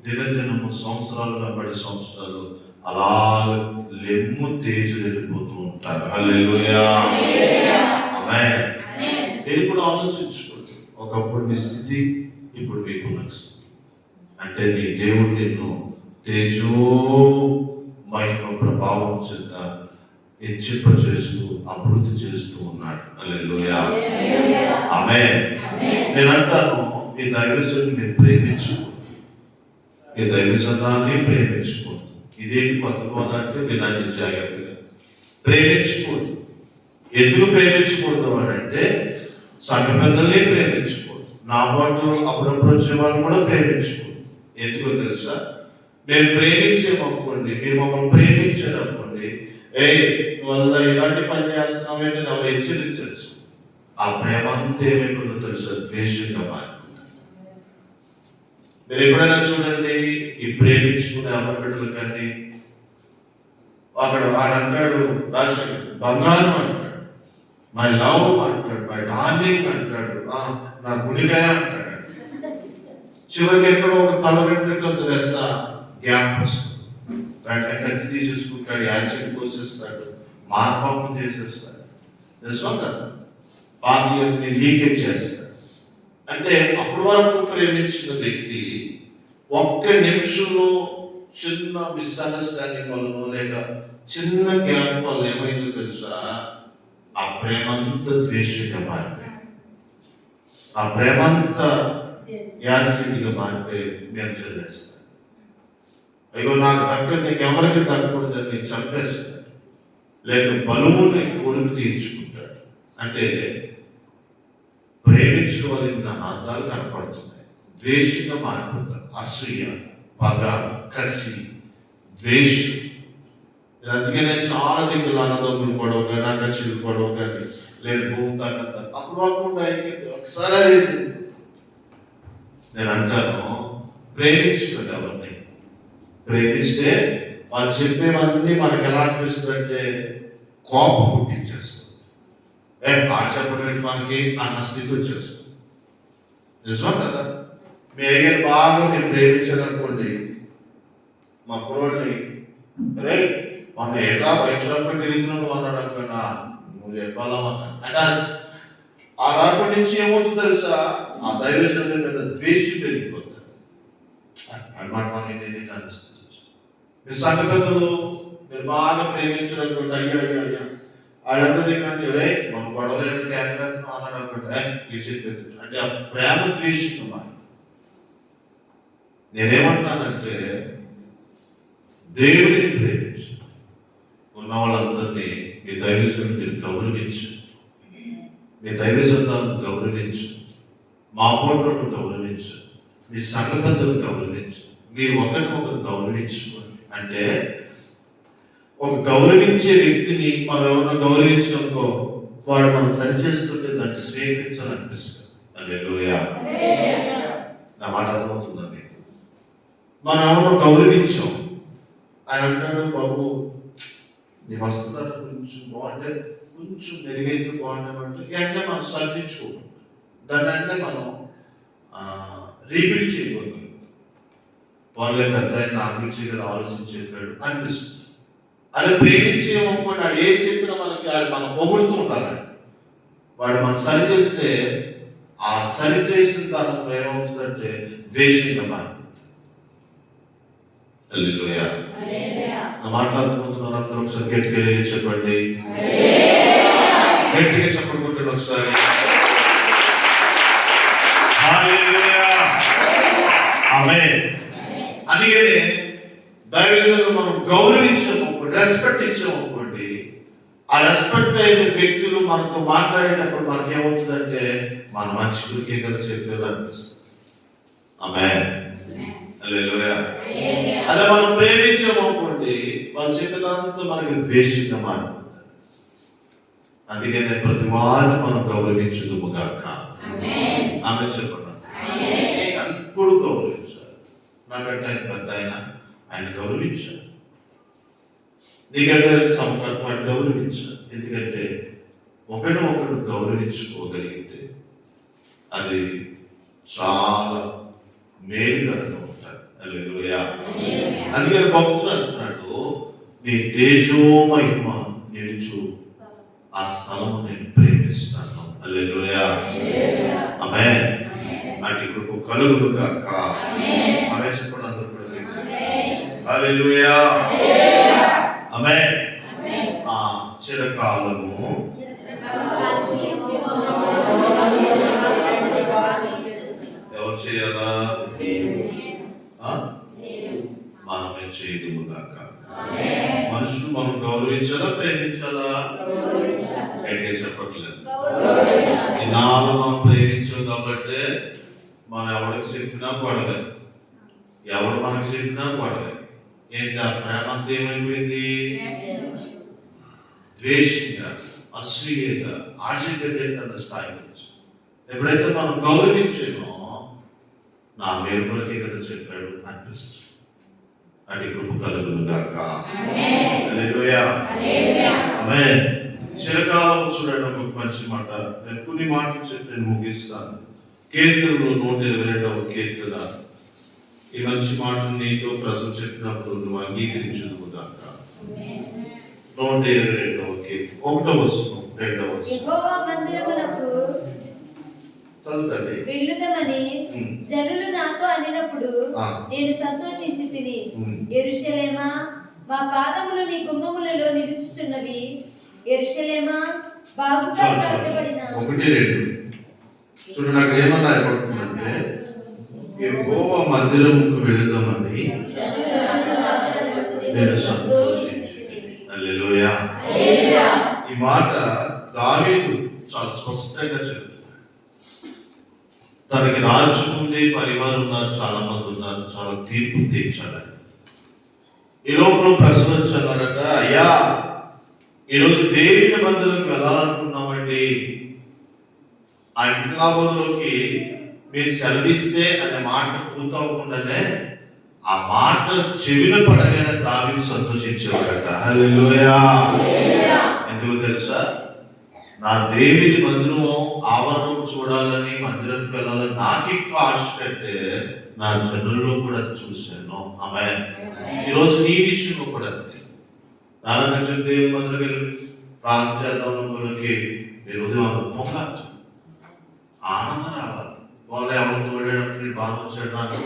దినదినము సంవత్సరాలు వెంబడి సంవత్సరాలు అలాగే లెమ్ము తేజు వెళ్ళిపోతూ ఉంటారు. హల్లెలూయా, ఆమేన్. నేను కూడా ఆలోచించుకోండి, ఒకప్పుడు మీ స్థితి, ఇప్పుడు మీకున్న స్థితి. అంటే నీ దేవుడు నిన్ను తేజో మహిమ ప్రభావం చేత హెచ్చింప చేస్తూ అభివృద్ధి చేస్తూ ఉన్నాడు. హల్లెలూయా, ఆమేన్. నేను అంటాను, ఈ దైవజనుని మీరు ప్రేమించుకోండి, ఈ దైవజనాన్ని ప్రేమించుకోండి. ఇదేంటి కొత్త బోధ అంటే వినాన్ని జాగ్రత్తగా ప్రేమించుకోండి. ఎందుకు ప్రేమించకూడదు అని అంటే సంఘ పెద్దల్ని ప్రేమించకూడదు, నా పాటు అప్పుడప్పుడు వచ్చే వాళ్ళని కూడా ప్రేమించకూడదు. ఎందుకో తెలుసా? నేను ప్రేమించేమనుకోండి, మీరు మమ్మల్ని ప్రేమించారనుకోండి, వల్ల ఇలాంటి పని చేస్తున్నామేంటి ನಾವು హెచ్చరించవచ్చు. ఆ ప్రేమ అంతా ఏమైపోతుందో తెలుసా? ద్వేషంగా మారిపోతుంది. మీరు ఎప్పుడైనా చూడండి, ఈ ప్రేమించుకునే అమ్మబిడ్డలు కానీ అక్కడ వాడంటాడు, రాజశేఖర్ బంగారం అంటాడు, మై లవ్ అంటాడు, మై డార్లింగ్ అంటాడు, నా గుడికాయ అంటాడు. చివరికి ఎక్కడో ఒక తల వెంట్రుకలు వేస్తా గ్యాప్ వస్తుంది, వెంటనే కత్తి తీసేసుకుంటాడు, యాసిడ్ పోసేస్తాడు, మార్పాపం చేసేస్తాడు, నిజం కదా, పార్టీని లీకేజ్ చేస్తాడు. అంటే అప్పటి వరకు ప్రేమించిన వ్యక్తి ఒక్క నిమిషంలో చిన్న మిస్అండర్స్టాండింగ్ వల్ల లేక చిన్న గ్యాప్ వల్ల ఏమైందో తెలుసా? ఆ ప్రేమంతా ద్వేషంగా మారిపోయి, ఆ ప్రేమంతా యాసిడ్గా మారిపోయి మేము చదివేస్తాడు. అయ్యో నాకు దగ్గర నీకు ఎవరికి దక్కకూడదని చంపేస్తాడు, లేక బలువుని కోరిక తీర్చుకుంటాడు. అంటే ప్రేమించుకోవాలన్న అర్థాలు కనపడుతున్నాయి, ద్వేషంగా మారిపోతారు. అసూయ, పగ, కసి, ద్వేషం. అందుకే నేను చాలా దగ్గర అన్నదమ్ములు గొడవ కానీ, అక్క చెల్లి గొడవ కానీ, లేదు భూమి తాకంత అప్పుడు కాకుండా ఒకసారి నేను అంటాను, ప్రేమించుకోండి. ఎవరిని ప్రేమిస్తే వాళ్ళు చెప్పేవన్నీ మనకు ఎలా అనిపిస్తుంది అంటే కోపం పుట్టించేస్తుంది. చెప్పడం ఏంటి మనకి అన్న స్థితి వచ్చేస్తుంది. నిజం కదా? మీ అయ్యని బాగా మీరు ప్రేమించారనుకోండి, మా కుర్రోడిని రే మొన్న ఏట్లా బైక్ షాప్ తిరుగుతున్నాడు అన్నాడు అనుకున్నా, నువ్వు చెప్పాలన్నా అంటే ఆ రాత్రి నుంచి ఏమవుతుందో తెలుసా? ఆ దైవజనుడి మీద ద్వేషం పెరిగిపోతుంది. అన్నమాట మనం ఏంటి అనిపిస్తుంది. మీరు సంఘ పెద్దలు మీరు బాగా ప్రేమించారనుకోండి, అయ్యా ఆడంటే దగ్గర రే మన గొడవలు ఏంటంటే అన్నాడు అనుకుంటే చెప్పేది అంటే ఆ ప్రేమ ద్వేషం మారి. నేనేమంటానంటే దేవుడిని ప్రేమించు, ఉన్న వాళ్ళందరినీ మీ దైవజనుడిని గౌరవించు, మీ దైవజనాలను గౌరవించు, మా పోట్లను గౌరవించు, మీ సంఘ పెద్దలను గౌరవించు, మీరు ఒకరినొకరు గౌరవించుకోండి. అంటే ఒక గౌరవించే వ్యక్తిని మనం ఎవరైనా గౌరవించనుకో, వాడు మనం సరిచేస్తుంటే దాన్ని స్వీకరించాలనిపిస్తుంది. హల్లెలూయా, నా మాట అర్థమవుతుందా మీకు? మనం ఎవరినో గౌరవించాం, ఆయన అంటాడు, బాబు నీ వస్త్రాలు కొంచెం బాగుంటే కొంచెం మెరుగైతే బాగుంటామంటే వెంటనే మనం సర్దించుకోకూడదు, దాన్ని అంటే మనం రీబిల్డ్ చేయకూడదు. వాళ్ళే పెద్ద ఆయన నా గురించి కదా ఆలోచించి చెప్పాడు అనిపిస్తుంది. అదే ప్రేమించేమనుకోండి, వాడు ఏం చెప్పినా మనకి మనం పొగుడుతూ ఉండాలి. వాడు మనం సరి చేస్తే ఆ సరి చేసిన తనం ఏమవుతుందంటే ద్వేషంగా మారిపోతుంది. హల్లెలూయా, నా మాట్లాడుతున్నారు అందరూ ఒకసారి గట్టిగా చెప్పండి, గట్టిగా చెప్పండి ఒకసారి. హల్లెలూయా, ఆమేన్. అందుకనే దైవజనులు మనం గౌరవించాము, రెస్పెక్ట్ ఇచ్చామనుకోండి, ఆ రెస్పెక్ట్ అయిన వ్యక్తులు మనతో మాట్లాడేటప్పుడు మనకి ఏమవుతుందంటే మన మంచికే కదా చెప్పేది అనిపిస్తుంది. ఆమేన్, హల్లెలూయా. అదే మనం ప్రేమించామనుకోండి, వాళ్ళు చెప్పేదంతా మనకి ద్వేషంగా మారిపోతుంది. అందుకనే ప్రతి వారిని మనం గౌరవించుదుము గాక. ఆమె చెప్పండి, ఎప్పుడు గౌరవించాలి. నాకంటే ఆయన పెద్ద ఆయన, ఆయన గౌరవించారు. నీకంటే వాడిని గౌరవించారు. ఎందుకంటే ఒకడు గౌరవించుకోగలిగితే అది చాలా మేలుకరంగా ఉంటుంది. హల్లెలూయా. అందుకని భక్తుడు అంటున్నాడు, నీ తేజోమహిమ నిలుచు ఆ స్థలం నేను ప్రేమిస్తాను. హల్లెలూయా. ఆమేన్. అటు కృప కలుగును గాక. ఆమేన్ చెప్పండి అందరూ కూడా. హల్లెలూయా. ఆమేన్. చిరకాలము ఎవరు చేయాలా? మనమే చేయదుము గాక. మనుషులు మనం గౌరవించాలా, ప్రేమించాలా? గట్టిగా చెప్పట్లేదు. దినాలు మనం ప్రేమించాం కాబట్టి మనం ఎవరికి చెప్పినా గొడవే, ఎవరు మనకు చెప్పినా గొడవే. ఏంటి ఆ ప్రేమ అంతా ఏమైపోయింది? ద్వేషంగా, అసూయగా, ఆశకరమైన స్థాయికి వచ్చి ఎప్పుడైతే మనం గౌరవించామో నా మేలు కొరకే కదా చెప్పాడు అనిపిస్తుంది. అది కృప కలుగును గాక. హల్లెలూయా. ఆమేన్. చిరకాలం చూడండి ఒక మంచి మాట. నేను కొన్ని మాటలు చెప్పి నేను ముగిస్తాను. కీర్తనలు 122వ కీర్తన. ఈ మంచి మాటలు నీతో ప్రజలు చెప్పినప్పుడు నువ్వు అంగీకరించుదువు గాక. 122వ కీర్తన 1వ వచనం 2వ వచనం. యెహోవా మందిరమునకు చదువుతండి. వెళ్ళుదమని జనులు నాతో అనినప్పుడు నేను సంతోషించి తిని, యెరూషలేమా మా పాదములు నీ గుమ్మములలో నిలుచుచున్నవి. యెరూషలేమా బాగుగా కట్టబడిన 1-2 చూడండి. నాకు ఏమన్నా అయిపోతుందంటే యెహోవా మందిరముకు వెళుదామని నేను సంతోషించి. హల్లెలూయా. ఈ మాట దావీదు చాలా స్పష్టంగా చెప్తున్నాడు. తనకి రాజు ఉంది, పరివారం ఉన్నారు, చాలా మంది ఉన్నారు, చాలా తీర్పు తీర్చాలి. ఈ లోపల ప్రశ్న వచ్చి అన్నారట, అయ్యా ఈరోజు దేవుని మందిరంకి వెళ్ళాలనుకున్నామండి, ఆ ఇంట్లోకి మీరు సెలవిస్తే అనే మాట పూర్తవకుండానే ఆ మాట చెవిన పడగానే దావీదు సంతోషించేవాడట. హల్లెలూయా. ఎందుకు తెలుసా? నా దేవుని మందిరం ఆవరణం చూడాలని, మందిరంకి వెళ్ళాలని నాకు ఎక్కువ ఆశ కంటే నా జనుల్లో కూడా చూశాను. ఆమేన్. ఈరోజు నీ విషయంలో కూడా అంతే. నాన్న దేవుని మందిరం వెళ్ళి ప్రార్థన చేద్దాంలోకి మీరు ఉదయం మొక్క ఆనందం రావాలి. వాళ్ళు ఎవరితో వెళ్ళేటప్పుడు నేను బాగా వచ్చాడు నాకు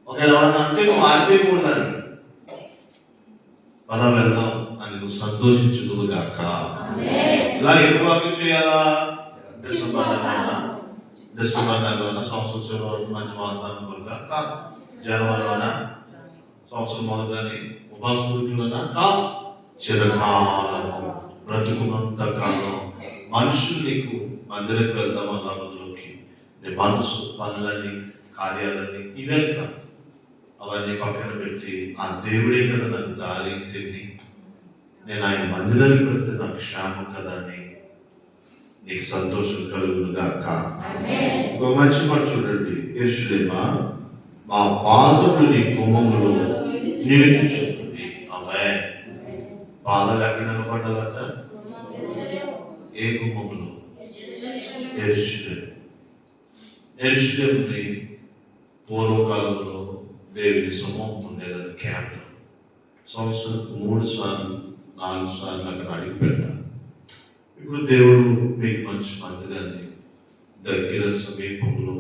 ఒక ఎవరన్నా అంటే నువ్వు ఆరిపోయకూడదని పద వెళ్దాం అని నువ్వు సంతోషించుదువు గాక. ఇలా ఎప్పుడు వరకు చేయాలా? డిసెంబర్ నెలలోన సంవత్సరం చివరి వరకు మంచి వాగ్దానం వరకు కాదు. జనవరిలోన సంవత్సరం మొదలని ఉపాస పూర్తిలోన కాదు. చిరకాలము బ్రతుకున్నంత కాలం మనుషులు నీకు మందిరకు వెళ్దామన్న రోజులోకి నీ మనసు పనులని, కార్యాలని ఇవే కాదు, అవన్నీ పక్కన పెట్టి ఆ దేవుడే కదా నన్ను దారి తిని నేను ఆయన మందిరానికి వెళ్తే నాకు క్షేమం కదా అని నీకు సంతోషం కలుగును గాక. ఇంకో మంచి మాట చూడండి. యెరూషలేమా మా పాదములు నీ గుమ్మములో నిలుచుచున్నవి. ఆమేన్. పాదాలు ఎక్కడ నిలబడాలట? ఏ గుమ్మములో? యెరూషలేముని పూర్వకాలంలో దేవుని సమూహం ఉండేది. అది కేంద్రం. సంవత్సరం 3 సార్లు 4 సార్లు అక్కడ అడిగి పెట్టాలి. ఇప్పుడు దేవుడు మీకు మంచి మందిరాన్ని దగ్గర సమీపంలో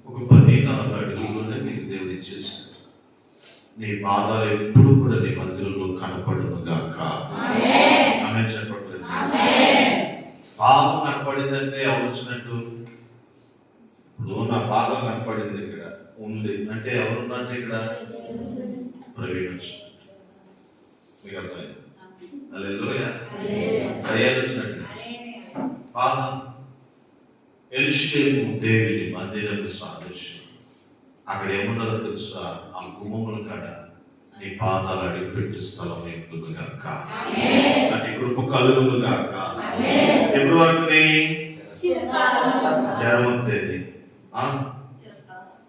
ఒక 10-40 అడుగుల్లోనే నీకు దేవుడు ఇచ్చేసాడు. నీ పాదాలు ఎప్పుడు కూడా నీ మందిరంలో కనపడును గాక. ఆమె చెప్పట్లేదు. పాదం కనపడిందంటే ఎవరు వచ్చినట్టు? ఇప్పుడు నా పాదం కనపడింది ఇక్కడ ఉంది అంటే ఎవరున్నట్టు? ఇక్కడ ప్రవీణ్ వచ్చినట్టు. మీకు అర్థమైంది? హల్లెలూయా. దయ్యాలు వచ్చినట్టు పాదం. యెరూషలేము దేవుని మందిరము సాదృశ్యం. అక్కడ ఏముండాలో తెలుసా? ఆ గుమ్మముల కాడ నీ పాదాలు అడిగిపెట్టి స్థలం ఎక్కువ గాక. అంటే కృప కలుగును గాక. ఎప్పటి వరకు జ్వరం అంతేది,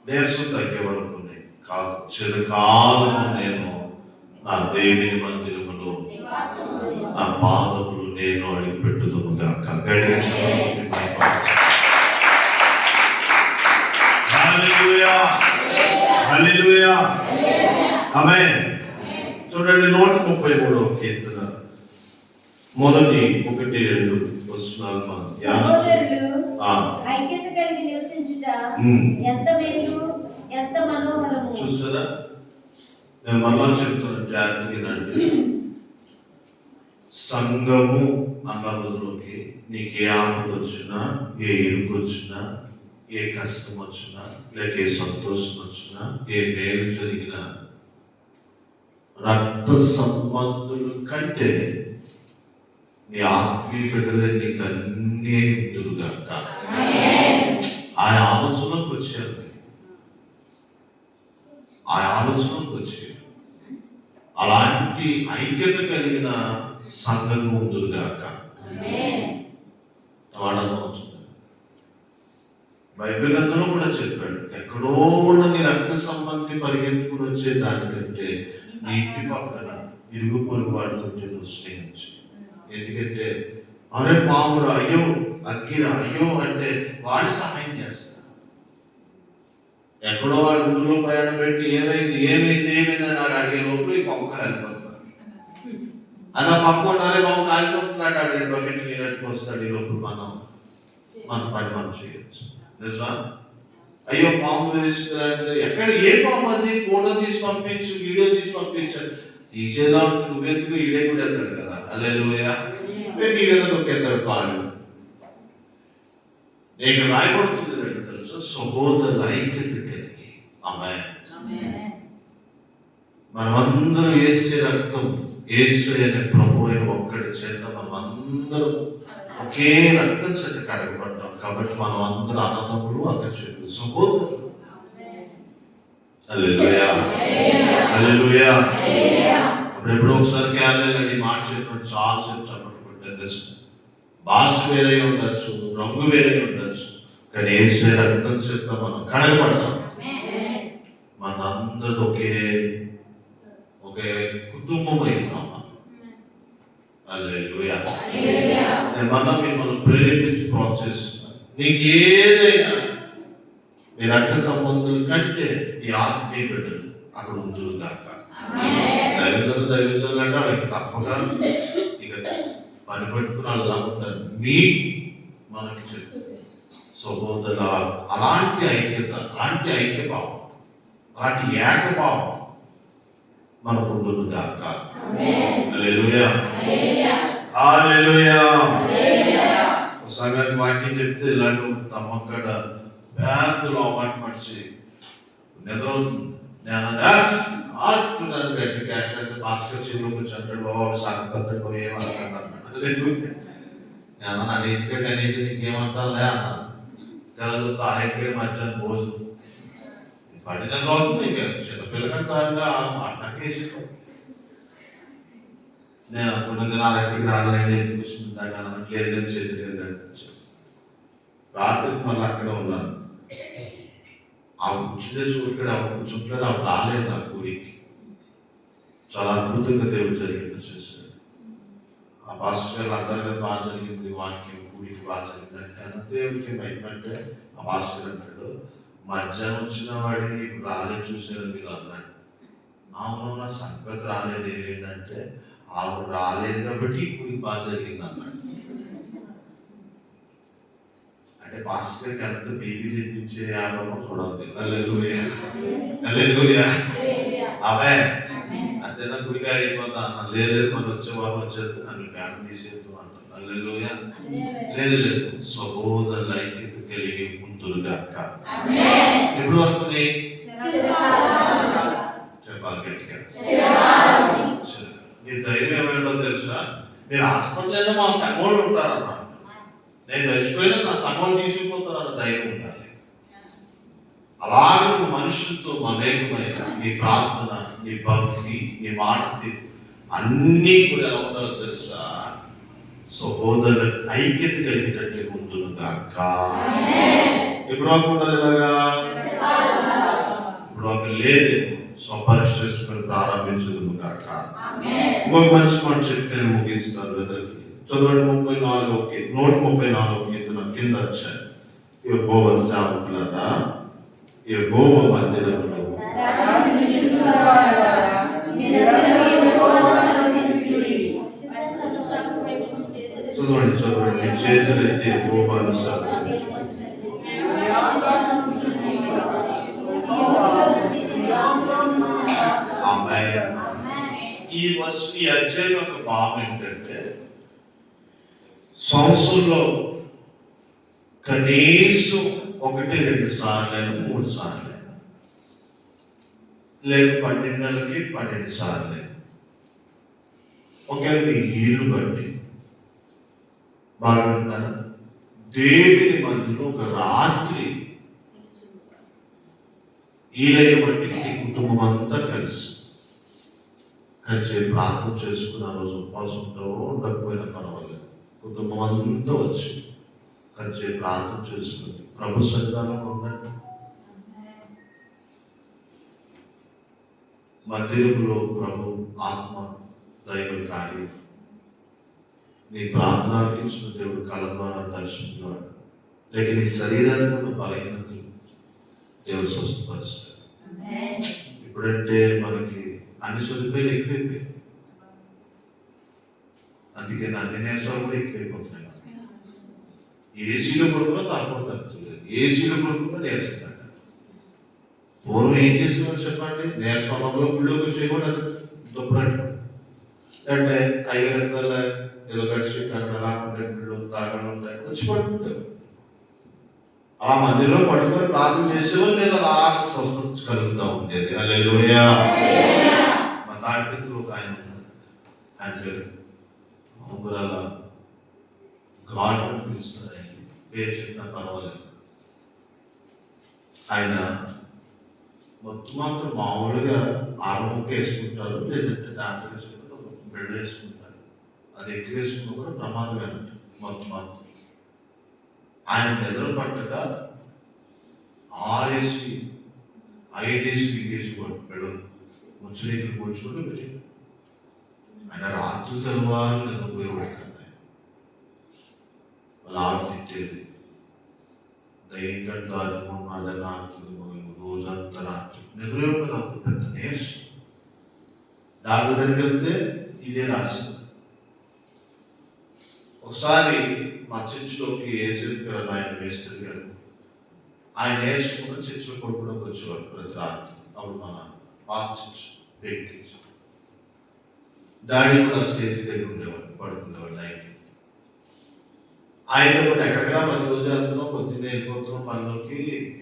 నీరసం తగ్గే వరకు చిరకాలము నేను నా దేవుని మందిరములో నా పాదములు నేను అడిగి పెట్టుదునుగాక. హల్లెలూయా, హల్లెలూయా, ఆమేన్. చూడండి 133వ కీర్తన మొదటి 1-2 వచనాలు మనం సహోదరులు ఐక్యత కలిగి నివసించుట ఎంత మేలు, ఎంత మనోహరము. చూసారా, నేను మళ్ళా చెప్తున్నా, జాగ్రత్తగానండి. సంఘము అన్న రోజులోకి నీకు ఏ ఆపద వచ్చినా, ఏ ఇరుకు వచ్చినా, ఏ కష్టం వచ్చినా, లేక ఏ సంతోషం వచ్చినా, ఏ మేలు జరిగినా, రక్త సంబంధుల కంటే నీ ఆత్మీయ బిడ్డలే నీకు అన్నీ ఉందురుగాక. ఆయన ఆలోచనలోకి వచ్చారు, ఆ ఆలోచనలోకి వచ్చారు. అలాంటి ఐక్యత కలిగిన సంఘం ఉందురుగాక. వాడనవుతుంది. బైబిల్ అందులో కూడా చెప్పాడు, ఎక్కడో ఉన్న నీ రక్త సంబంధి పరిగెత్తుకుని వచ్చే దానికంటే నీ ఇంటి పక్కన ఇరుగు పొరుగు వాడుతుంటే నువ్వు స్నేహించు. ఎందుకంటే అరే పామురా, అయ్యో అగ్గిరా, అయ్యో అంటే వాడి సహాయం చేస్తా. ఎక్కడో వాడు ఊళ్ళో ప్రయాణం పెట్టి ఏమైంది నాకు అడిగే లోపల ఈ పంపు కాలిపోతున్నాడు. అలా పంపు ఉన్నారే బాబు కాలిపోతున్నాడు, అడిగి బకెట్ నీళ్ళకి వస్తాడు. ఈ లోపల మన పని మనం చేయొచ్చు. తెలుసా, అయ్యో పాము తీసుకురా, ఎక్కడ ఏ పాము అది, ఫోటో తీసి పంపించు, వీడియో తీసి పంపించాడు. తీసేదా నువ్వెందుకు, ఈడే కూడా వెళ్తాడు కదా. హల్లెలూయా, వీడియోలో దొరికేస్తాడు పాడు. నేను రాయబడుతుంది తెలుసు, సహోదరుల ఐక్యత కలిగి. ఆమేన్. మనమందరం యేసు రక్తం, యేసు అనే ప్రభు అయిన ఒక్కడి చేత మనమందరం ఒకే రక్తం చేత కడగబడ్డాం. కాబట్టి మనం అందరూ అన్నదమ్ములు, అక్కచెల్లెలు, సహోదరులు. హల్లెలూయా, హల్లెలూయా. అప్పుడు ఎప్పుడో ఒకసారి క్యాలెండర్ మాట చెప్పినప్పుడు చాలా సేపు చెప్పబట్టే భాష వేరే ఉండొచ్చు, రంగు వేరే ఉండొచ్చు, కానీ యేసు రక్తం చేత మనం కడగబడతాం. మనందరూ ఒకే కుటుంబమై ఉన్నాం. హల్లెలూయా. నేను మళ్ళా మిమ్మల్ని ప్రేరేపించి ప్రోత్సహిస్తున్నాను. నీకు ఏదైనా మీ రక్త సంబంధుల కంటే ఈ ఆత్మీయ బిడ్డలు అక్కడ ఉంటుగాక. దైవజనులు అంటే వాళ్ళకి తప్పగా ఇక పని పెట్టుకుని వాళ్ళు కాకుంటారు. మనకి చెప్తుంది సహోదరుల అలాంటి ఐక్యత, అలాంటి ఐక్యభావం, అలాంటి ఏకభావం మనకు ఉండుగాక. హల్లెలూయా, హల్లెలూయా. సంగతి వాక్యం చెప్తే ఇలాంటి తమ్మక్కడ పేదలు అవాటి మనిషి నిద్రవుతుంది. నేను ఆడుతున్నాను గట్టిగా, మాస్టర్ చెరువు చంటాడు బాబు సంగతి ఏమంటాడు. నేను నన్ను ఎందుకంటే అనేసి నీకేమంటానులే అన్నాను. తెలదు తారేపేడు మధ్యాహ్నం భోజనం పడిన అవుతుంది. ఇక చిన్నపిల్లకంటే అట్టకేసి నేను అనుకున్నది నా దగ్గరికి రాలేండి, ఎందుకు వచ్చింది లేదని చేతులు రాత్రికి మళ్ళీ అక్కడే ఉన్నాను. ఆ కూర్చునే ఇక్కడ కూర్చుంటలేదు, అప్పుడు రాలేదు ఆ గుడికి. చాలా అద్భుతంగా దేవుడు జరిగింది చేశాడు. ఆ పాస్టర్ గారు అందరికీ బాగా జరిగింది, వానికి గుడికి బాగా జరిగింది అంటే దేవుడికి ఏమంటే ఆ పాస్టర్ అంటాడు, మధ్యాహ్నం వచ్చిన వాడిని రాలేదు చూసారు మీరు అన్నాడు. అవును, నా సంగతి రాలేదు. ఏమైందంటే ఆవిడ రాలేదు కాబట్టి ఇప్పుడు బాగా జరిగింది అన్నాడు. అంటే పాస్టర్ గారికి ఎంత బీపీ తెప్పించే యాభం చూడాలి. హల్లెలూయా, హల్లెలూయా, ఆమేన్. అంతేనా గుడిగా అయిపోతా అన్న. లేదు మనం వచ్చే వారం వచ్చేది నన్ను జ్ఞానం తీసేద్దు అంటారు. హల్లెలూయా. లేదు సహోదరుల ఐక్యత కలిగి ఉంటుగాక. ఎప్పుడు వరకు చెప్పాలి గట్టిగా. నీ ధైర్యం ఏమైందో తెలుసా, నేను హాస్పిటల్లో మా సంఘంలో ఉంటారన్నా, నేను చచ్చిపోయినా నా సంఘం తీసుకుపోతారన్న ధైర్యం ఉండాలి. అలాగే నువ్వు మనుషులతో మమేకమైన నీ ప్రార్థన, నీ భక్తి, నీ మాట అన్నీ కూడా ఎలా ఉండాలో తెలుసా, సహోదరుల ఐక్యత కలిగేటట్టు ఉంటుగాక. ఎప్పుడు ఉండాలి ఇలాగా? ఇప్పుడు ఒక లేదేమో స్వపరీక్ష చేసుకొని ప్రారంభించదు కాక. ఇంకొక మంచి మాట చెప్తే ముగిస్తాను వెదరికి. చదవండి 134 కీర్తన కింద వచ్చాయి. యెహోవా సేవకులారా, యెహోవా మందిరములో చదవండి చేతులెత్తి యెహోవాను స్తుతించండి. ఆమేన్. ఈ అధ్యాయం యొక్క భావం ఏంటంటే, సంవత్సరంలో కనీసం 1-2 సార్లు 3 సార్లు లేక 12 నెలలకి 12 సార్లు ఒకవేళ మీ ఇల్లు బట్టి బాగుంటారా దేవుని మందిలో ఒక రాత్రి ఈలైన మట్టికి కుటుంబం అంతా కలిసి కలిసి ప్రార్థన చేసుకున్న రోజు ఉపవాసంతో ఉండకపోయినా పర్వాలేదు, కుటుంబం అంతా వచ్చి కలిసి ప్రార్థన చేసుకుని ప్రభు సన్నిధానంలో ఉండండి. మందిరంలో ప్రభు ఆత్మ దైవ కార్యం నీ ప్రార్థనకి ఇచ్చిన దేవుడు కళ ద్వారా దర్శనం ద్వారా లేక నీ శరీరానికి ఉన్న బలహీనతలు దేవుడు స్వస్థపరుస్తాడు. ఇప్పుడంటే మనకి అన్ని సదుపాయాలు ఎక్కువైపోయాయి, అందుకే అన్ని నేర్చాలు కూడా ఎక్కువైపోతున్నాయి. ఏసీలో పడుకున్నా తాకుండా తగ్గుతుంది, ఏసీలో పడుకున్నా నేర్చుకుంటాడు. పూర్వం ఏం చేస్తున్నారు చెప్పండి, నేర్చుకోవడంలో గుళ్ళోకి వచ్చేయకుండా దుప్పరట్టు అంటే ఐగరంతాల ఏదో కడిచి అక్కడ అలా ఉంటాయి, గుళ్ళు తాగడం ఉంటాయి, వచ్చి పడుకుంటారు. ఆ మందిలో పడుకొని ప్రార్థన చేసేవాళ్ళు లేదా అలా స్వస్థత కలుగుతూ ఉండేది. హల్లెలూయా. మా తాడిపిత్రులు ఒక ఆయన ఉన్నారు, ఆయన పేరు ఉంగరాల గాడ్ అని పిలుస్తారు. ఆయన పేరు చెప్పినా పర్వాలేదు. ఆయన మొత్తం మాత్రం మామూలుగా ఆరంభంగా వేసుకుంటారు, లేదంటే డాక్టర్ వేసుకుంటారు, బెడ్ వేసుకుంటారు. అది ఎక్కువ వేసుకున్నా కూడా ప్రమాదమే అంటారు. మొత్తం మాత్రం ఆయన నిద్ర పట్టక 6 5 వీకేసి బెడ్ ముచ్చలేకలు కూర్చోని పెట్టి ఆయన రాత్రి తెల్లవారు నిద్రపోయేవాడు కదా. వాళ్ళు ఆడు తిట్టేది దయ్యంగా దాచుకున్నదే నాకు రోజంతా రాత్రి నిద్ర నాకు పెద్ద నేర్చు. డాక్టర్ దగ్గరికి వెళ్తే ఇదే రాసింది. ఒకసారి మా చర్చిలోకి ఏసీపీ ఆయన మేస్త్రి గారు ఆయన నేర్చుకుని చర్చిలో కొడుకోవడానికి వచ్చేవాడు ప్రతి రాత్రి. అప్పుడు మన పాత చర్చ్ వ్యక్తి డాడీ కూడా స్టేజ్ దగ్గర ఉండేవాడు, పడుకునేవాడు నైట్. ఆయనతో కూడా ఎక్కడికైనా ప్రతిరోజు వెళ్తున్నాం, పొద్దున్నే వెళ్ళిపోతున్నాం పనిలోకి.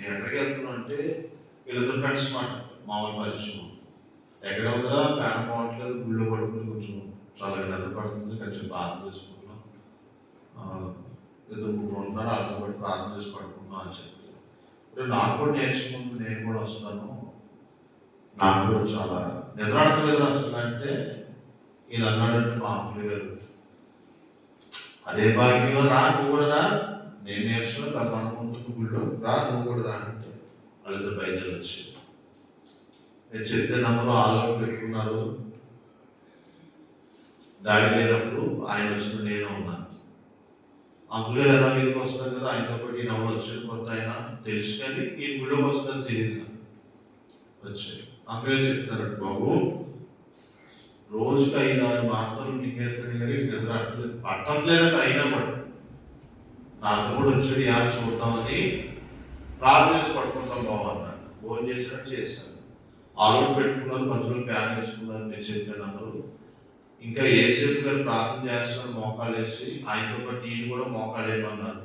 ఎక్కడికి వెళ్తున్నాం అంటే వీళ్ళతో ఫ్రెండ్స్ మాట మామూలు పరిచయం. ఎక్కడ ఉందా ఫ్యాన్ పోవట్లేదు, గుళ్ళు పడుకుని కొంచెం చాలా నిద్ర పడుతుంది, కొంచెం ప్రార్థన చేసుకుంటున్నాం, ఏదో ఉన్నారు వాళ్ళతో పాటు ప్రార్థన చేసి పడుకుంటున్నాం అని చెప్పి. నాకు కూడా నేర్చుకుంటూ నేను కూడా వస్తున్నాను, నాకు కూడా చాలా నిద్రాడతలేదు అసలు అంటే ఈయన అన్నాడంటే మా అమ్మ గారు అదే భాగ్యంలో రా, నువ్వు కూడా రా, నేను నేర్చుకున్నా పడుకుంటుంది గుళ్ళో రా, నువ్వు కూడా రా అంటే వాళ్ళతో బయలుదేరి వచ్చి నేను చెప్తే నమ్మరు ఆలోచన పెట్టుకున్నారు. దాడి లేనప్పుడు ఆయన వచ్చిన నేను ఉన్నాను. అంకులు ఎలా మీదకి వస్తారు కదా, ఆయనతో పాటు ఈయన ఎవరు వచ్చారు కొత్త ఆయన తెలుసు, కానీ ఈ గుళ్ళోకి వస్తుందని తెలియదు. వచ్చాయి అంకులే చెప్తారంట, బాబు రోజుకి 5-6 మాత్రలు నీకెత్తాను కానీ నిద్ర పట్టట్లేదంటే అయినా కూడా నాతో కూడా వచ్చాడు యాద చూద్దామని ప్రార్థన చేసి పట్టుకుంటాం బాబు అన్నాడు. ఫోన్ చేసినట్టు చేశాను, ఆలోచన పెట్టుకున్నారు, మధ్యలో ఫ్యాన్ వేసుకున్నారు. నేను చెప్పాను ఇంకా ఏసేపు గారు ప్రార్థన చేస్తాను మోకాలు వేసి, ఆయనతో పాటు ఈయన కూడా మోకాలు వేయమన్నారు.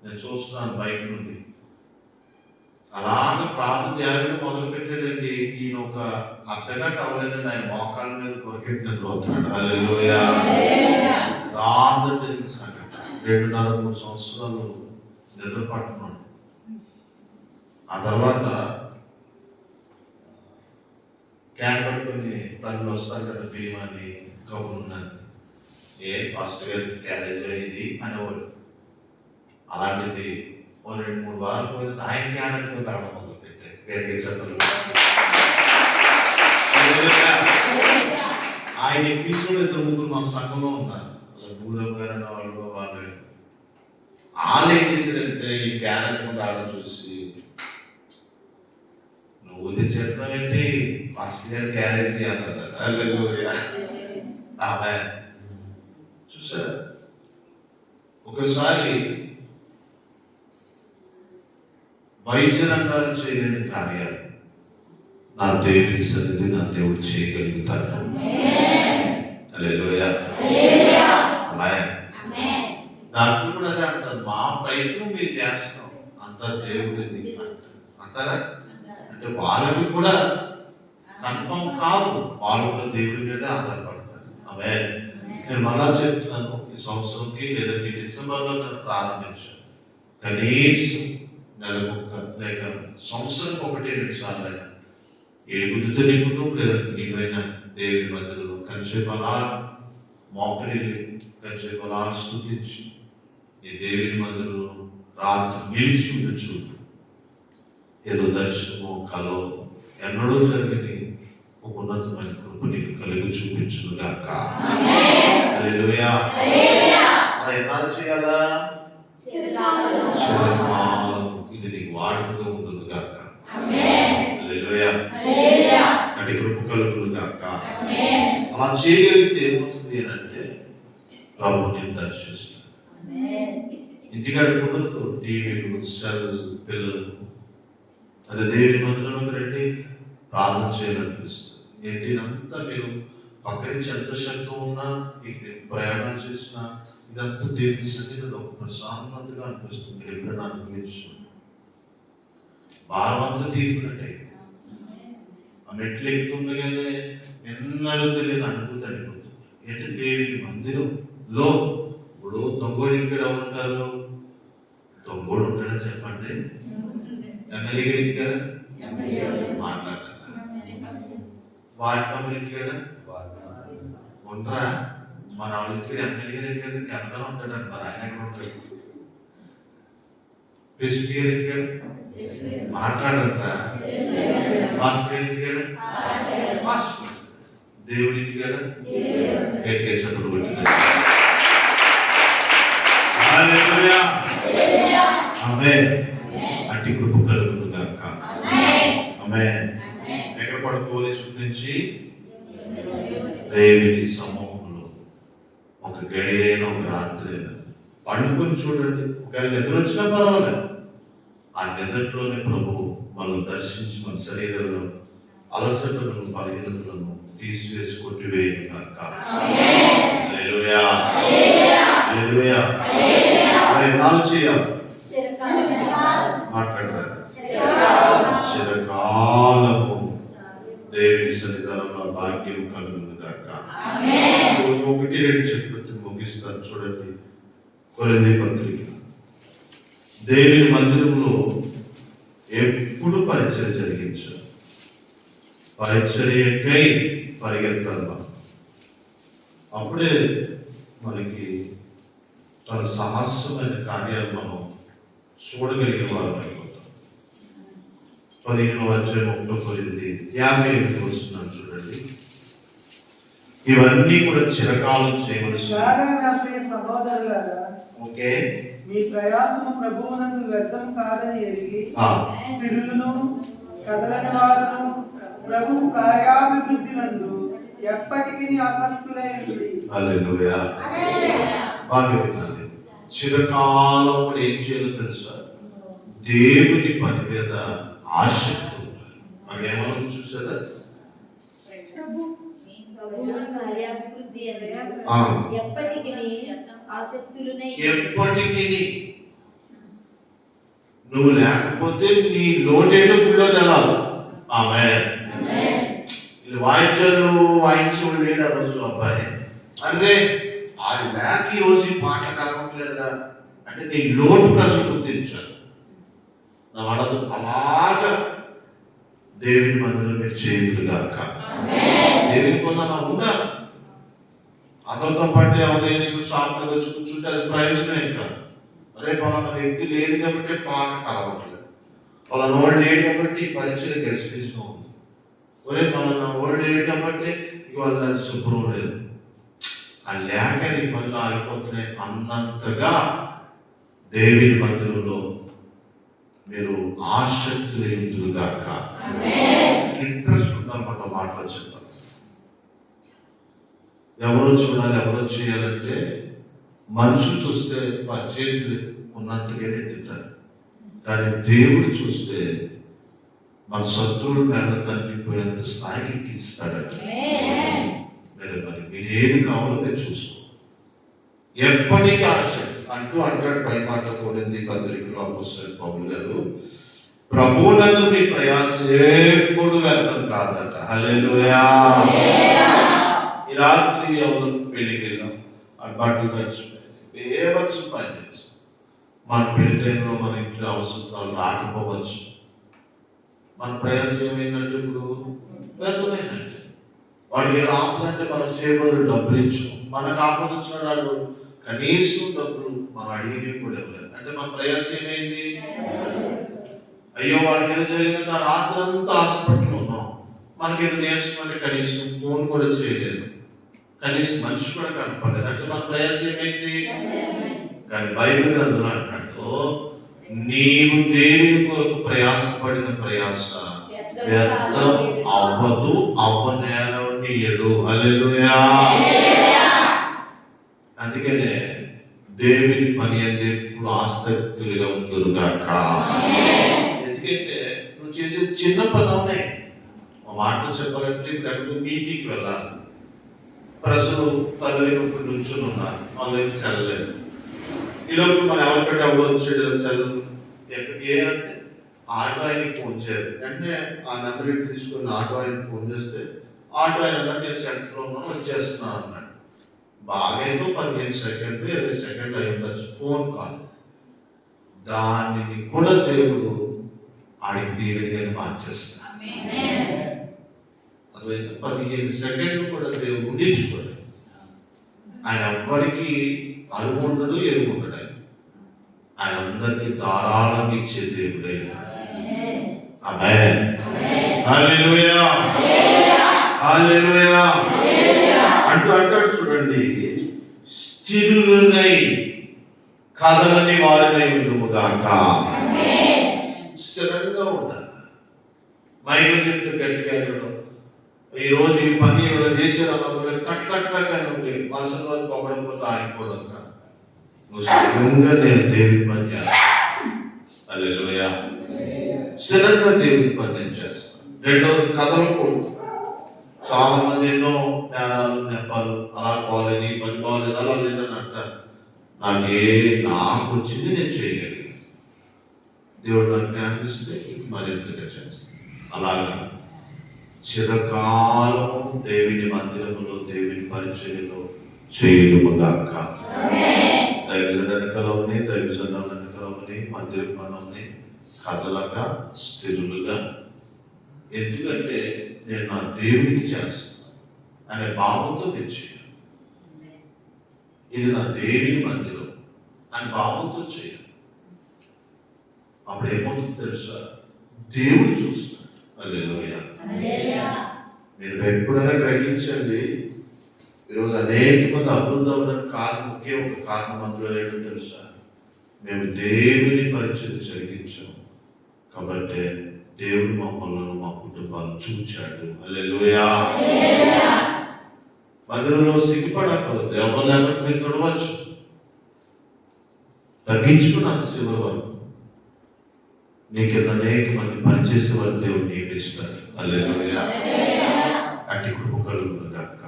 నేను చూస్తున్నాను బయట నుండి అలాగే ప్రార్థన చేయాలని మొదలు పెట్టాడండి. ఈయన ఒక అర్ధగంట అవ్వలేదండి, ఆయన మోకాళ్ళ మీద కొరికెట్టి నిద్రపోతున్నాడు. హల్లెలూయా. దాంతో జరిగిన సంఘటన 2.5-3 సంవత్సరాలు నిద్ర పట్టుకున్నాడు. ఆ తర్వాత క్యాన్ పట్టుకుని తల్లు వస్తారు కదా, బియ్యమని కబురున్నాను, ఏ పాస్టర్ గారికి క్యారేజ్ ఇది అనేవాడు. అలాంటిది 2-3 వారాలు పోయిన ఆయన క్యాన్ అట్టుకుని రావడం మొదలు పెట్టారు. ఆయన ఎక్కించుకుని ఇద్దరు ముగ్గురు మన సంఘంలో ఉన్నారు. పూర్వం గారు వాళ్ళు వాళ్ళు ఏం చేశారంటే ఈ క్యారెక్టర్ రావడం చూసి నువ్వు చేస్తున్నావు ఏంటి ఫస్ట్ ఇయర్ క్యారేజీ అన్నారు. ఆమె చూసారు ఒకసారి వైద్య రంగాలు చేయలేని కార్యాలు నా దేవుని సన్నిధి నా దేవుడు చేయగలుగుతాడు. హల్లెలూయా. డాక్టర్ కూడా అదే అంటారు, మా ప్రయత్నం మీరు చేస్తాం అంతా దేవుడిది అంటారా. అంటే వాళ్ళకి కూడా కన్ఫర్మ్ కాదు, వాళ్ళు కూడా దేవుడి మీద ఆధారపడతారు. ఆమె నేను మళ్ళా చెప్తున్నాను, ఈ సంవత్సరంకి లేదంటే డిసెంబర్లో నేను ప్రారంభించాను. కనీసం నెలకు లేక సంవత్సరం 1-2 సార్లు ఏ బుద్ధితో నిపుణు లేదంటే నీవైనా దేవుని మధ్యలో కంచేపు అలా మోకరిల్లి కంచేపు అలా స్తుతించి ఈ దేవుని మధ్యలో రాత్రి నిలిచి ఉండొచ్చు. ఏదో దర్శనమో కలో ఎన్నడూ జరిగిన ఒక ఉన్నతమైన కృప నీకు కలిగి చూపించును గాక. హల్లెలూయా. అలా ఎన్నాళ్ళు చేయాలా? చిరకాలం ఇది నీకు వాడుకగా ఉంటుంది గాక. హల్లెలూయా. అటు కృప కలుగును గాక. అలా చేయగలిగితే ఏమవుతుంది అని అంటే ప్రభు నేను దర్శిస్తాను. ఇంటికాడ కుదరదు, టీవీలు సెల్ పిల్లలు అదే దేవుని మందిరంలోకి రండి ప్రార్థన చేయాలనిపిస్తుంది. ఏంటి అంతా మీరు పక్క నుంచి ఎంత శక్తి ఉన్నా ప్రయాణం చేసినా ఇదంతా దేవుని సన్నిధిలో ఒక ప్రశాంతతగా అనిపిస్తుంది. ఎప్పుడైనా అనుభవించు భారం అంతా తీరినట్టే ఆ మెట్లు ఎక్కుతుండగానే ఎన్నడూ తెలియని అనుభూతి అయిపోతుంది. ఏంటంటే దేవుని మందిరంలో ఇప్పుడు దొంగోడు ఇక్కడ ఉంటారు, దొంగోడు ఉంటాడని చెప్పండి. ఎమ్మెల్యే గారికి కదా మాట్లాడాలి, వార్డ్ మెంబర్ ఇంటి కదా ఉండరా, మన వాళ్ళకి ఎమ్మెల్యే గారికి కదా కెనడా ఉంటాడు, మరి ఆయన ఎక్కడ ఉంటాడు? ప్రెసిడెంట్ గారి ఇంటి కదా మాట్లాడరా, మాస్టర్ ఇంటి కదా దేవుడి ఇంటి కదా కేసప్పుడు పెట్టిన అట్టి కృప కలుగును గాక. ఆమేన్. ఎక్కడ పడుకోవాలి? శుద్ధించి దేవుని సమూహంలో ఒక గడి అయినా ఒక రాత్రి అయినా పండుకొని చూడండి. ఒకవేళ నిద్ర వచ్చినా పర్వాలేదు, ఆ నిద్రలోనే ప్రభు మనం దర్శించి మన శరీరంలో అలసటలను బలహీనతలను తీసివేసి కొట్టివేయను గాక. హల్లెలూయా. హల్లెలూయా. నాలుగు చేయాలి మాట్లాడరా. చిరకాలము దేవుని సన్నిధానంలో భాగ్యం కలుగును గాక. 1-2 చెప్పి ముగిస్తాను చూడండి. కొరింథీ పత్రిక. దేవుని మందిరంలో ఎప్పుడు పరిచర్య జరిగించారు, పరిచర్యకై పరిగెత్తాలి. అప్పుడే మనకి తన సాహసమైన కార్యాలు మనం చూడగలిగిన వారు అయిపోతాం. 15వ అధ్యాయం 1 కొరింథీ 58 వస్తున్నాను చూడండి. ఇవన్నీ కూడా చిరకాలం చేయవలసి. ఓకే, మీ ప్రయాసము ప్రభువునందు వ్యర్థం కాదని ఎరిగి స్థిరులను కదలని వారును ప్రభువు కార్యాభివృద్ధి నందు ఎప్పటికీ ఆసక్తులై ఉండి. హల్లెలూయా. బాగా వినండి. చిరకాలం కూడా ఏం చేయాలో తెలుసా? దేవుని పని మీద ఆసక్తి ఉండాలి. అక్కడ ఏమన్నా చూసారా? ఎప్పటికీ నువ్వు లేకపోతే నీ లోటేటో గుళ్ళో తెలాలి. ఆమేన్. వాయిద్యాలు వాయించడం లేడు ఆ రోజు అబ్బాయి. అరే అది లేక ఈ రోజు ఈ పాటలు కలగట్లేదురా అంటే నీ లోటు ప్రజలు గుర్తించారు. నా వాడదు అలాగా దేవుని మందిరం మీరు చేతులు గాక. దేవుని పనులు ఉండాలి. అందరితో పాటు అవదేశం సాంప్రదాయ వచ్చి కూర్చుంటే అది ప్రయోజనం కాదు. అరే పలానా వ్యక్తి లేదు కాబట్టి పాట కలగట్లేదు. వాళ్ళ ఓల్డ్ ఏడు కాబట్టి పరిచయం గెస్టిస్గా ఉంది. ఒరే మన ఓల్డ్ ఏడు కాబట్టి ఇవాళ అది శుభ్రం లేదు, ఆ లేక నీ పనులు ఆగిపోతున్నాయి అన్నంతగా దేవుని మందిరంలో మీరు ఆసక్తులు ఎందుగాక ఇంట్రెస్ట్ ఉన్నారన్నమాట. మాటలు చెప్పాలి, ఎవరో చూడాలి, ఎవరో చేయాలంటే మనుషులు చూస్తే వారి చేతులు ఉన్నంతగానే ఎత్తుతారు, కానీ దేవుడు చూస్తే మన శత్రువుల మేడ తగ్గిపోయేంత స్థాయికి ఇస్తాడట. మరి మీరు ఏది కావాలో మీరు చూసుకో, ఎప్పటికీ ఆసక్తి అంటాడు పై మాట కొరింథీ పత్రికలో అపోస్తలుడైన పౌలు గారు, ప్రభువునందు మీ ప్రయాస ఎప్పుడు వ్యర్థం కాదట. హల్లెలూయా. ఈ రాత్రి ఎవరు పెళ్లికి వెళ్ళాం, ఆ బట్టలు తడిచిపోయింది, ఏవచ్చు పని చేస్తాం. మన పెళ్లి టైంలో మన ఇంట్లో అవసరాలు రాకపోవచ్చు, మన ప్రయాసం ఏమైందంటే ఇప్పుడు వ్యర్థమైనట్టు. వాడికి ఏదో ఆపదంటే మనం చేయబోదు డబ్బులు ఇచ్చాం, మనకు ఆపదించిన వాడు కనీసం డబ్బులు మనం అడిగి కూడా ఇవ్వలేదు అంటే మన ప్రయాసం ఏమైంది? అయ్యో వాడికి ఏదో జరిగిందంటే ఆ రాత్రి అంతా హాస్పిటల్ ఉన్నాం, మనకి ఏదో నీరసం అంటే కనీసం ఫోన్ కూడా చేయలేదు, కనీసం మనిషి కూడా కనపడలేదు అంటే మన ప్రయాసం ఏమైంది? కానీ బైబిల్ గ్రంథంలో అంటాడు, నీవు దేవుని కొరకు ప్రయాసపడిన ప్రయాస వ్యర్థం అవ్వదు, అవ్వనేరడు. హల్లెలూయా. అందుకనే దేవుని పని అంటే ఎప్పుడు ఆసక్తులుగా ఉందురుగాక. ఎందుకంటే నువ్వు చేసే చిన్న పదమే, మా మాటలు చెప్పాలంటే ఇప్పుడు మీటింగ్కి వెళ్ళాలి, ప్రజలు తల్లి నొప్పి నుంచుని ఉన్నారు, వాళ్ళకి సెల్ లేదు. ఈలోపు మనం ఎవరికంటే ఎవరు వచ్చాడు సెల్ ఏ అంటే ఆటో ఆయనకి ఫోన్ చేయాలి అంటే ఆ నెంబర్ తీసుకుని ఆటో ఆయనకి ఫోన్ చేస్తే ఆటో ఆయన నేను సెంటర్లో ఉన్నాను వచ్చేస్తున్నాను అన్నాడు. బాగా అయితే 15 సెకండ్లు 20 సెకండ్లు అయి ఉండొచ్చు ఫోన్ కాల్, దానిని కూడా దేవుడు ఆడికి దీవెనిగా మార్చేస్తాడు. అదే 15 సెకండ్లు కూడా దేవుడు ఉండించుకోడు. ఆయన ఎవ్వరికి అరుగు ఉండడు, ఎరుగు ఉండడు. ఆయన అందరికీ ధారాళంగా ఇచ్చే దేవుడే. ఆమేన్. హల్లెలూయా. హల్లెలూయా అంటాడు చూడండి, స్థిరులనై కదలని వారినై ఉండుముగాక. స్థిరంగా ఉండాలి. మైలు చెట్టు గట్టిగా ఈ రోజు ఈ పని ఇలా చేసేవాళ్ళు కట్టకట్టగా మనసులో పొగడపోతే ఆగిపోవడం కాదు. నువ్వు స్థిరంగా నేను దేవుని పని చేస్తాను. హల్లెలూయా. స్థిరంగా దేవుని పని నేను చేస్తాను. రెండవది కదలకూడదు. చాలా మంది ఎన్నో జ్ఞానాలు నెప్పాలు అలా కాలేని పని బాగాలేదు అలా లేదని అంటారు. నాకు వచ్చింది నేను చేయగలిగాను, దేవుడు నాకు జ్ఞానం ఇస్తే మరింతగా చేస్తాను. అలాగా చిరకాలం దేవుని మందిరములో దేవుని పరిచర్యలో చేయుదుముగాక. దైవజన వెనకలోని దైవజనం వెనకలోని మందిర పనుని కదలక స్థిరులుగా, ఎందుకంటే నేను నా దేవునికి చేస్తాను అనే భావంతో నేను చేయాలి. ఇది నా దేవుని మందిరం అని భావంతో చేయాలి. అప్పుడు ఏమవుతుంది తెలుసా? దేవుడు చూస్తాడు. హల్లెలూయా. మీరు ఎప్పుడైనా గ్రహించండి, ఈరోజు అనేక మంది అభివృద్ధి అవ్వడానికి కారణం ఒకే ఒక కారణం అందులో ఏంటో తెలుసా? మేము దేవుని పరిచయం జరిగించాము కాబట్టి దేవుడు మమ్మల్ని మా కుటుంబాలను చూచాడు. హల్లెలూయా. మందిరంలో సిగ్గుపడకూడదు, ఎవరు లేకపోతే మీరు చూడవచ్చు, తగ్గించుకున్నంత సేవ వరకు నీకు అనేక మంది పనిచేసే వారు దేవుడు నియమిస్తాడు. హల్లెలూయా. అట్టి కృప కలుగునుగాక.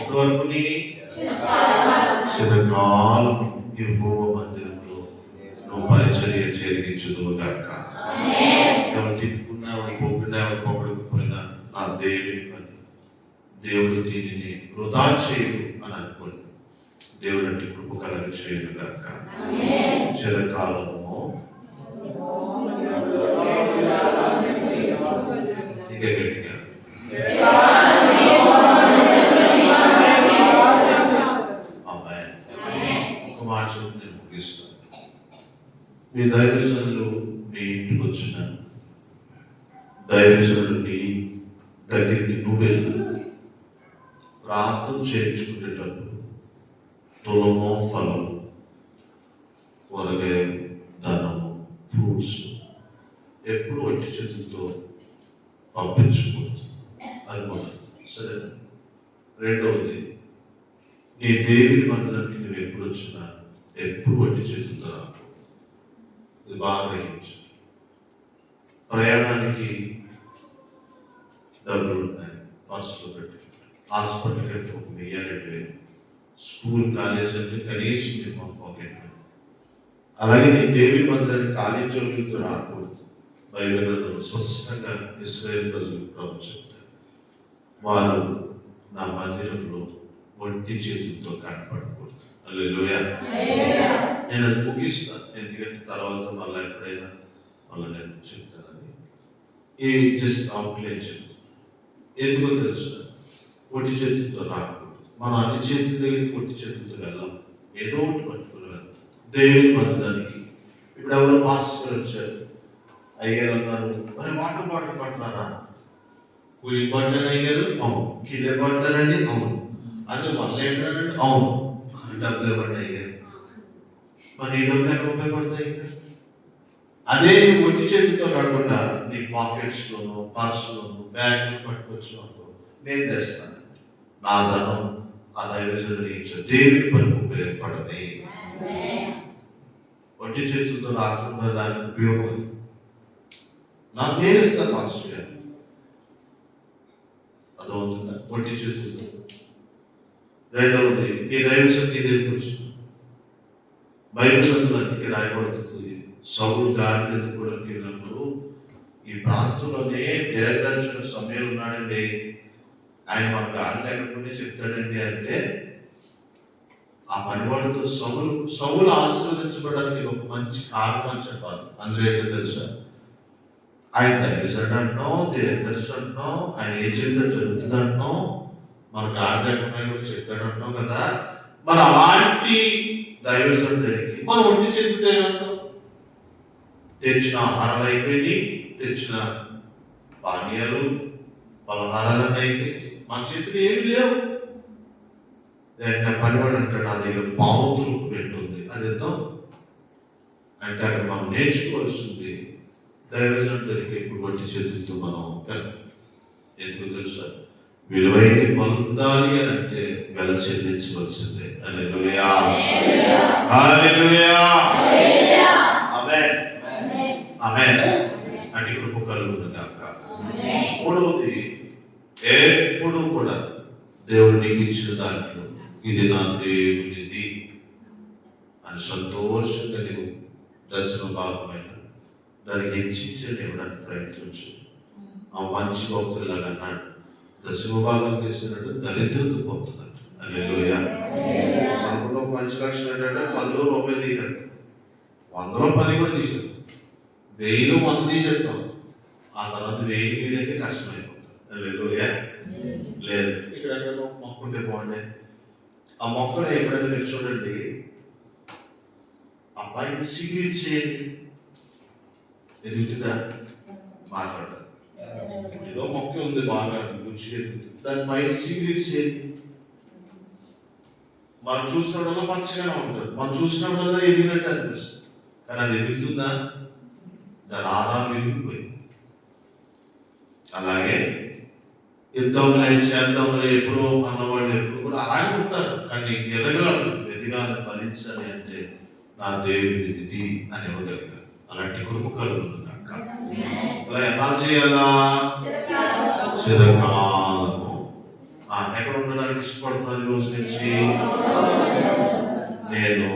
ఇప్పటివరకు చిరకాలం యెహోవా మందిరంలో నువ్వు పరిచర్య జరిగించుదువుగాక. ఎవరు తిట్టుకున్నా ఎవరు పొగిడినా ఎవరు పొగడకపోయినా నా దేవుని పని, దేవుడు దీనిని వృధా చేయడు అని అనుకోండి. దేవుడు అంటే కృప కలగ చేయనుగాక. చిరకాలము ఇంకా గట్టిగా అమ్మాయి ఒక మాట నేను ముగిస్తాను. మీ దైవజనులు మీ ఇంటికి వచ్చిన దైవజనుడిని దగ్గరికి నువ్వు వెళ్ళి ప్రార్థన చేయించుకునేటప్పుడు తులమో ఫలము, కూరగాయలు, ధనము, ఫ్రూట్స్ ఎప్పుడు వట్టి చేతులతో పంపించకూడదు. అది మొదటి. సరే. రెండవది, నీ దేవుని మందిరానికి నువ్వు ఎప్పుడు వచ్చినా ఎప్పుడు వట్టి చేతులతో రాకూడదు. ఇది బాగా గ్రహించు. ప్రయాణానికి డబ్బులు ఉన్నాయి, పర్సులో పెట్టి, హాస్పిటల్కి వెళ్తే ఒక 1000-2000, స్కూల్ కాలేజ్ అంటే కనీసం మీకు పాకెట్. అలాగే నీ దేవుని మందిరానికి ఖాళీ జోబులతో రాకూడదు. బైబిల్లో స్పష్టంగా ఇశ్రాయేలు ప్రజలు ప్రభు చెప్తారు, వారు నా మందిరంలో ఒంటి చేతులతో కనపడకూడదు. హల్లెలూయా. నేను అది ముగిస్తాను, ఎందుకంటే తర్వాత మళ్ళీ ఎప్పుడైనా మళ్ళీ నేను చెప్తానని. ఈ జస్ట్ అవుట్లైన్ చెప్తాను. ఎందుకో తెలుసు, ఒంటి చేతులతో రాకూడదు. మనం అన్ని చేతుల దగ్గరికి ఒంటి చేతులతో వెళ్ళాం, ఏదో ఒకటి పట్టుకుని వెళ్తాం దేవుని మందిరానికి. ఇప్పుడు ఎవరు పాస్టర్ వచ్చారు, అయ్యారు అన్నారు, మరి వాటర్ బాటిల్ పట్టినారా? కూలింగ్ బాటిల్ అయ్యారు, అవును. కిల్లే బాటిల్ అండి, అవును. అదే 1 లీటర్ అండి, అవును. డబ్బులు ఇవ్వండి అయ్యారు. మరి ఈ డబ్బులు ఎక్కడ ఉపయోగపడతాయి? అదే నువ్వు ఒట్టి చేతితో కాకుండా నీ పాకెట్స్లోనూ, పర్సులోనూ, బ్యాగ్లో పట్టుకొచ్చు అనుకో, నేను తెస్తాను. నా ధనం ఆ దైవజనుడు ఇచ్చే దేవుని పనికి ఉపయోగపడని. ఒట్టి చేతులతో రాకుండా దానికి ఉపయోగం నాకు నేను ఇస్తాను మాస్టర్ గారు. అదవుతుందా? ఒట్టి చేతులతో. రెండవది, ఈ దైవశక్తి దగ్గరికి వచ్చింది. బైబిల్ అందుకే రాయబడుతుంది, సౌలు గాడిని ఎత్తుకోవడానికి వెళ్ళినప్పుడు ఈ ప్రాంతంలోనే దేవదర్శన సమయం ఉన్నాడండి, ఆయన మన గాడి లేకపోతే చెప్తాడండి అంటే ఆ పనివాడితో సౌలు ఆశీర్వదించబడడానికి ఒక మంచి కారణం అని చెప్పాలి. అందులో ఏంటో తెలుసా, ఆయన దైవజనుడు అంటున్నాం, దేవదర్శి అంటున్నాం, ఆయన ఏం చెప్తే జరుగుతుంది అంటున్నాం, మన గాడి లేకుండా చెప్తాడు అంటున్నాం కదా. మరి అలాంటి దైవజనుడు దగ్గరికి మనం ఒంటి చెప్తే ఏమంటాం? తెచ్చిన ఆహారాలు అయిపోయింది, తెచ్చిన పానీయాలు, పలహారాలు అయిపోయింది, మన చేతులు ఏమి లేవు. పనివాడు అంటాడు, నా దగ్గర పావుతులకు పెట్టుంది, అది ఎంత అంటే అక్కడ మనం నేర్చుకోవాల్సింది దైవజనుడి దగ్గరికి ఎప్పుడు వట్టి చేతులతో మనం ఎందుకు తెలుసా, విలువైన పొందాలి అని అంటే వెల చెల్లించవలసిందే. హల్లెలూయా, హల్లెలూయా, ఆమేన్, ఆమేన్. అంటే కృప కలుగును గాక. మూడవది, ఎప్పుడు కూడా దేవుడికి ఇచ్చిన దాంట్లో ఇది నా దేవునిది అని సంతోషంగా నీవు దశమ భాగమైన దానికి హెచ్చించని ఇవ్వడానికి ప్రయత్నించు. ఆ మంచి భక్తులాగా అన్నాడు, దశమ భాగం తీసుకున్నట్టు దరిద్రత పోతుందంట. హల్లెలూయా. మనకున్న ఒక మంచి లక్షణం ఏంటంటే 10 రూపాయలు తీయకండి, 100 రూపాయలు కూడా తీసేది, 1000 100 తీసేస్తాం, ఆ తర్వాత 1000 తీయడానికి కష్టమైపోతుంది. హల్లెలూయా. లేదు, ఇక్కడ మొక్కుంటే బాగుండే. ఆ మొక్కలు ఎప్పుడైనా మీరు చూడండి, అబ్బాయిని సిగరెట్ చేయండి, ఎదుగుతుందా? మాట్లాడాలి. ఏదో మొక్క ఉంది బాగా రుచిగా, దాని పైన సిగరెట్ చేయండి. మనం చూసినప్పుడల్లా పచ్చగానే ఉంటుంది, మనం చూసినప్పుడల్లా ఎదిగినట్టు అనిపిస్తుంది, కానీ అది ఎదుగుతుందా? దాని ఆధారం ఎదిగిపోయింది. అలాగే యుద్ధంలో చేద్దాంలో ఎప్పుడో అన్నవాళ్ళు ఎప్పుడు కూడా అలాగే ఉంటారు, కానీ ఎదగాలి ఫలించాలి అంటే నా దేవుని దిది అని ఇవ్వగలిగారు. అలాంటి కృప కలుగుతుంది కాక. అలా ఎలా చేయాలా? చిరకాలము. ఎక్కడ ఉండడానికి ఇష్టపడుతున్నాను ఈ రోజు నుంచి? నేను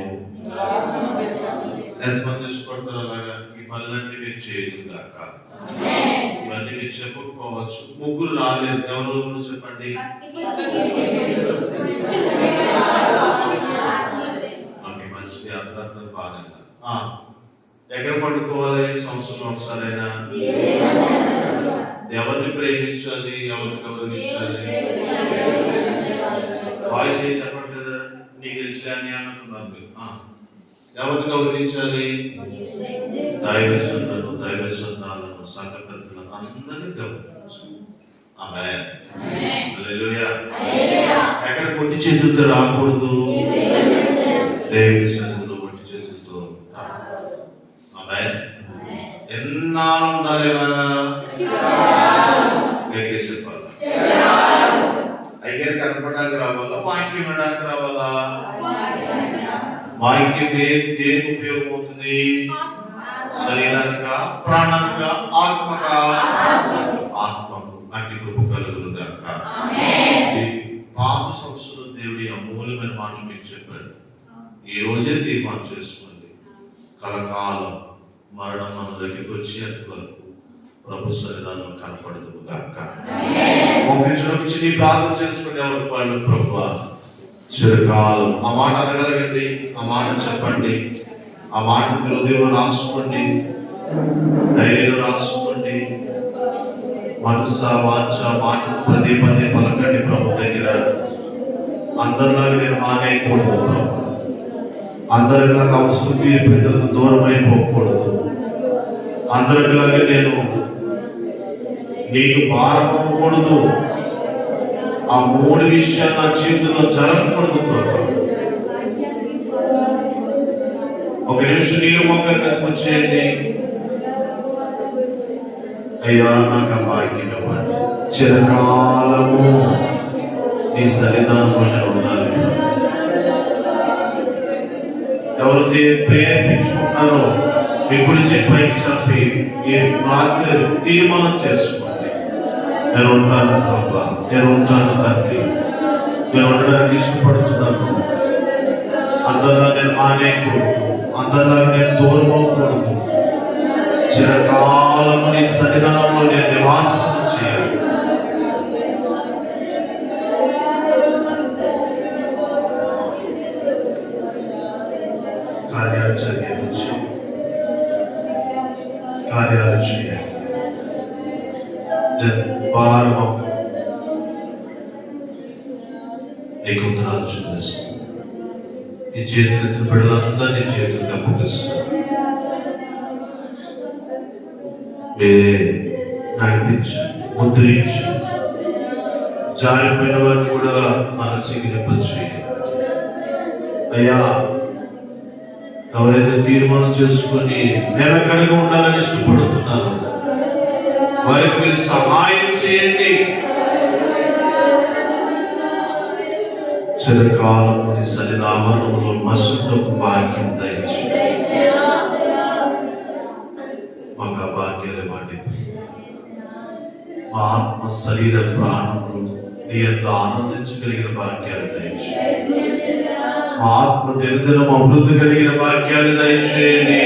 ఎంతమంది ఇష్టపడతారు అలాగా? ఈ పనులన్నీ మీరు చేయదు కాక. ఇవన్నీ మీరు చెప్పుకోవచ్చు. ముగ్గురు రాలేదు, ఎవరు చెప్పండి? మంచిది, అర్థం బాగా. ఎక్కడ పడుకోవాలి? సంవత్సరం ఒకసారైనా. ఎవరిని ప్రేమించాలి, ఎవరిని గౌరవించాలి? వాయిస్ ఏం చెప్పట్లేదు, నీకు తెలిసి అని అంటున్నారు. ఎవరిని గౌరవించాలి? దైవజనులను, దైవ సంఘాలను, సంఘ పెద్దలను అందరినీ గౌరవించాలి. ఆమేన్. హల్లెలూయా. ఎక్కడ పొట్టి చేతులతో రాకూడదు, దేవుని సన్నిధిలో పొట్టి చేతులతో రాకూడదు. ఆమేన్. ఎన్నాళ్ళు ఉండాలి ఇలాగా? గట్టిగా చెప్పాలి. అయ్యారు కనపడడానికి రావాలా, వాక్యం వినడానికి రావాలా? వాక్యం దేనికి ఉపయోగం అవుతుంది? శరీరానికా, ప్రాణానికా, ఆత్మకా? ఆత్మకు. అట్టి కృప కలుగును గాక. పాత సంవత్సరం దేవుడి అమూల్యమైన మాట మీకు చెప్పాడు. ఈ రోజే తీర్మానం చేసుకోండి, కలకాలం మరణం మన దగ్గరికి వచ్చేంత వరకు ప్రభు సన్నిధానం కనపడదు గాక. ప్రార్థన చేసుకునే వాళ్ళు ప్రభు చిరకాలం ఆ మాట అనగలగండి, ఆ మాట చెప్పండి, ఆ మాట హృదయంలో రాసుకోండి, డైరీలో రాసుకోండి. మనస వాచ మాట పదే పదే పలకండి ప్రభు దగ్గర. అందరిలాగా నేను మానేయకూడదు ప్రభు, అందరిలాగా అవసరం తీరి పెద్దలకు దూరం అయిపోకూడదు, అందరిలాగా నేను నీకు భారం అవ్వకూడదు. ఆ 3 విషయాలు నా జీవితంలో జరగకూడదు ప్రభు. ఒక నిమిషం నీళ్ళు మొక్కలు వచ్చేయండి. అయ్యా నాకు ఆ భాగ్యం ఇవ్వండి, చిరకాలము నీ సన్నిధానంలో ఉండాలి. ఎవరైతే ప్రేరేపించుకున్నారో మీ గురించి పైకి చెప్పి ఈ రాత్రి తీర్మానం చేసుకోండి. నేను ఉంటాను ప్రభా, నేను ఉంటాను తండ్రి, నేను ఉండడానికి ఇష్టపడుతున్నాను. అందరిలా నేను మానేయకూడదు, అందరిలా నేను దూరం అవ్వకూడదు. చిరకాలము నీ సన్నిధానంలో నేను నివాసం చేయాలి. కార్యాలు చేయాలి. భారం నీకు వందనాలు చూపిస్తాను. ఈ చేతులెత్తిన బిడ్డలందరినీ చేతులకు అప్పగిస్తాను. మీరే నడిపించండి, ముద్రించండి. జారిపోయిన వారిని కూడా మనసుకి నింపచేయండి. అయ్యా, ఎవరైతే తీర్మానం చేసుకొని నిలకడగా ఉండాలని ఇష్టపడుతున్నారో వారికి మీరు సహాయం చేయండి. చిరకాలం సన్నిధానంలో మసుకు భాగ్యం దయచేయండి. మాకు ఆ భాగ్యాలు ఇవ్వండి. మా ఆత్మ శరీర ప్రాణములు నీ ఎంత ఆనందించగలిగిన భాగ్యాలు దయచేయండి. మా ఆత్మ దినదినం అభివృద్ధి కలిగిన భాగ్యాలు దయచేయండి.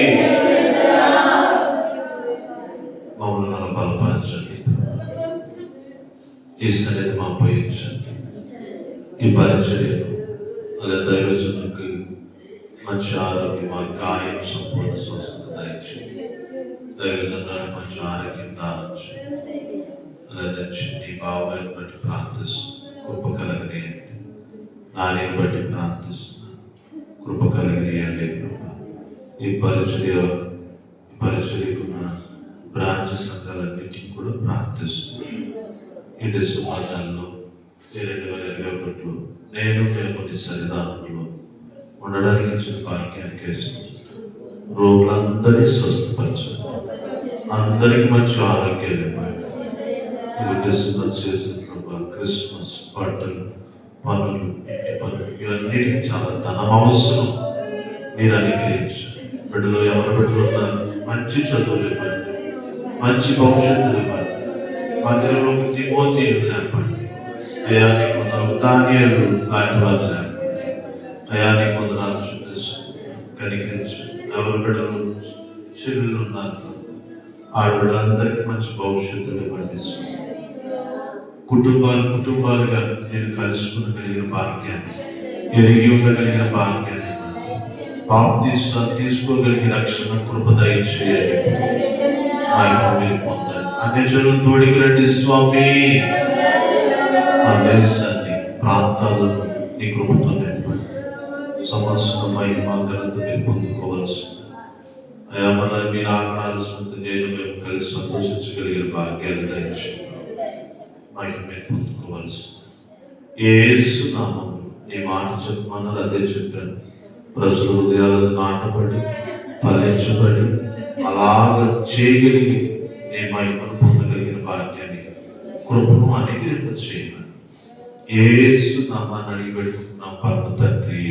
మమ్మల్ని బలపరచండి. ఈ సన్నిధి మా పోయించండి. ఈ పరిచర్యలు అలా దైవజనులకు మంచి ఆరోగ్యం, మా గాయం సంపూర్ణ స్వస్థత దయచేయండి. దైవజనాన్ని మంచి ఆరోగ్యం దానం చేయండి. అలా నుంచి నీ భావాలను బట్టి ప్రార్థిస్తున్నాను, కృప కలగనియండి. నాని బట్టి ప్రార్థిస్తున్నాను, కృప కలగనియండి. ఈ పరిచర్యకున్న బ్రాంచ్ సంఘాలన్నింటినీ కూడా ప్రార్థిస్తున్నాను. ఈ డిసెంబర్ నెలలో 2021లో నేను కొన్ని సన్నిధానంలో ఉండడానికి ఇచ్చిన భాగ్యానికి రోగులందరినీ స్వస్థపరచండి. అందరికి మంచి ఆరోగ్యాలు ఇవ్వండి. ఇది డిసెంబర్ చేసిన క్రిస్మస్ బట్టలు, పనులు, ఇంటి పనులు ఇవన్నిటికీ చాలా ధనం అవసరం. మీరు అనుగ్రహించండి. బిడ్డలు ఎవరు బిడ్డలు ఉన్నారు, మంచి చదువులు ఇవ్వండి, మంచి భవిష్యత్తులు ఇవ్వండి. మందిరంలోకి తిమోతీలు లేపండి. అయ్యా నీకు దానియేలు లాంటి వాళ్ళు లేపండి. అయ్యా నీకు వందనాలు చూపిస్తున్నాను, కనికరించు. ఎవరు బిడ్డలు చెల్లెలు ఉన్నారు, ఆడబిడ్డలందరికీ మంచి భవిష్యత్తులు ఇవ్వండి. కుటుంబాలుగా నేను కలుసుకునగలిగిన భాగ్యాన్ని, ఎరిగి ఉండగలిగిన భాగ్యాన్ని, బాప్తిస్మాలు తీసుకోగలిగిన రక్షణ కృప దయచేయండి. మీరు పొందండి. అన్ని జనులు తోడికి రండి స్వామి. మా దేశాన్ని, ప్రాంతాలను నీ కృపతో నింపండి. సమస్త మహిమ ఘనత మీరు పొందుకోవాల్సి అయా మనల్ని మీరు ఆకడాల్సినంత నేను మేము కలిసి సంతోషించగలిగిన భాగ్యాన్ని దయచేయండి. మహిమ మీరు పొందుకోవాల్సి యేసు నామములో నీ మాట చెప్పమన్నారు, అదే చెప్పాను. ప్రజల హృదయాలను నాటబడి ఫలించబడి అలాగ చేయగలిగి నీ మహిమను పొందగలిగిన భాగ్యాన్ని కృపను అనుగ్రహింప చేయమని యేసు నామాన్ని అడిగి పెట్టుకున్నాం పరమ తండ్రి.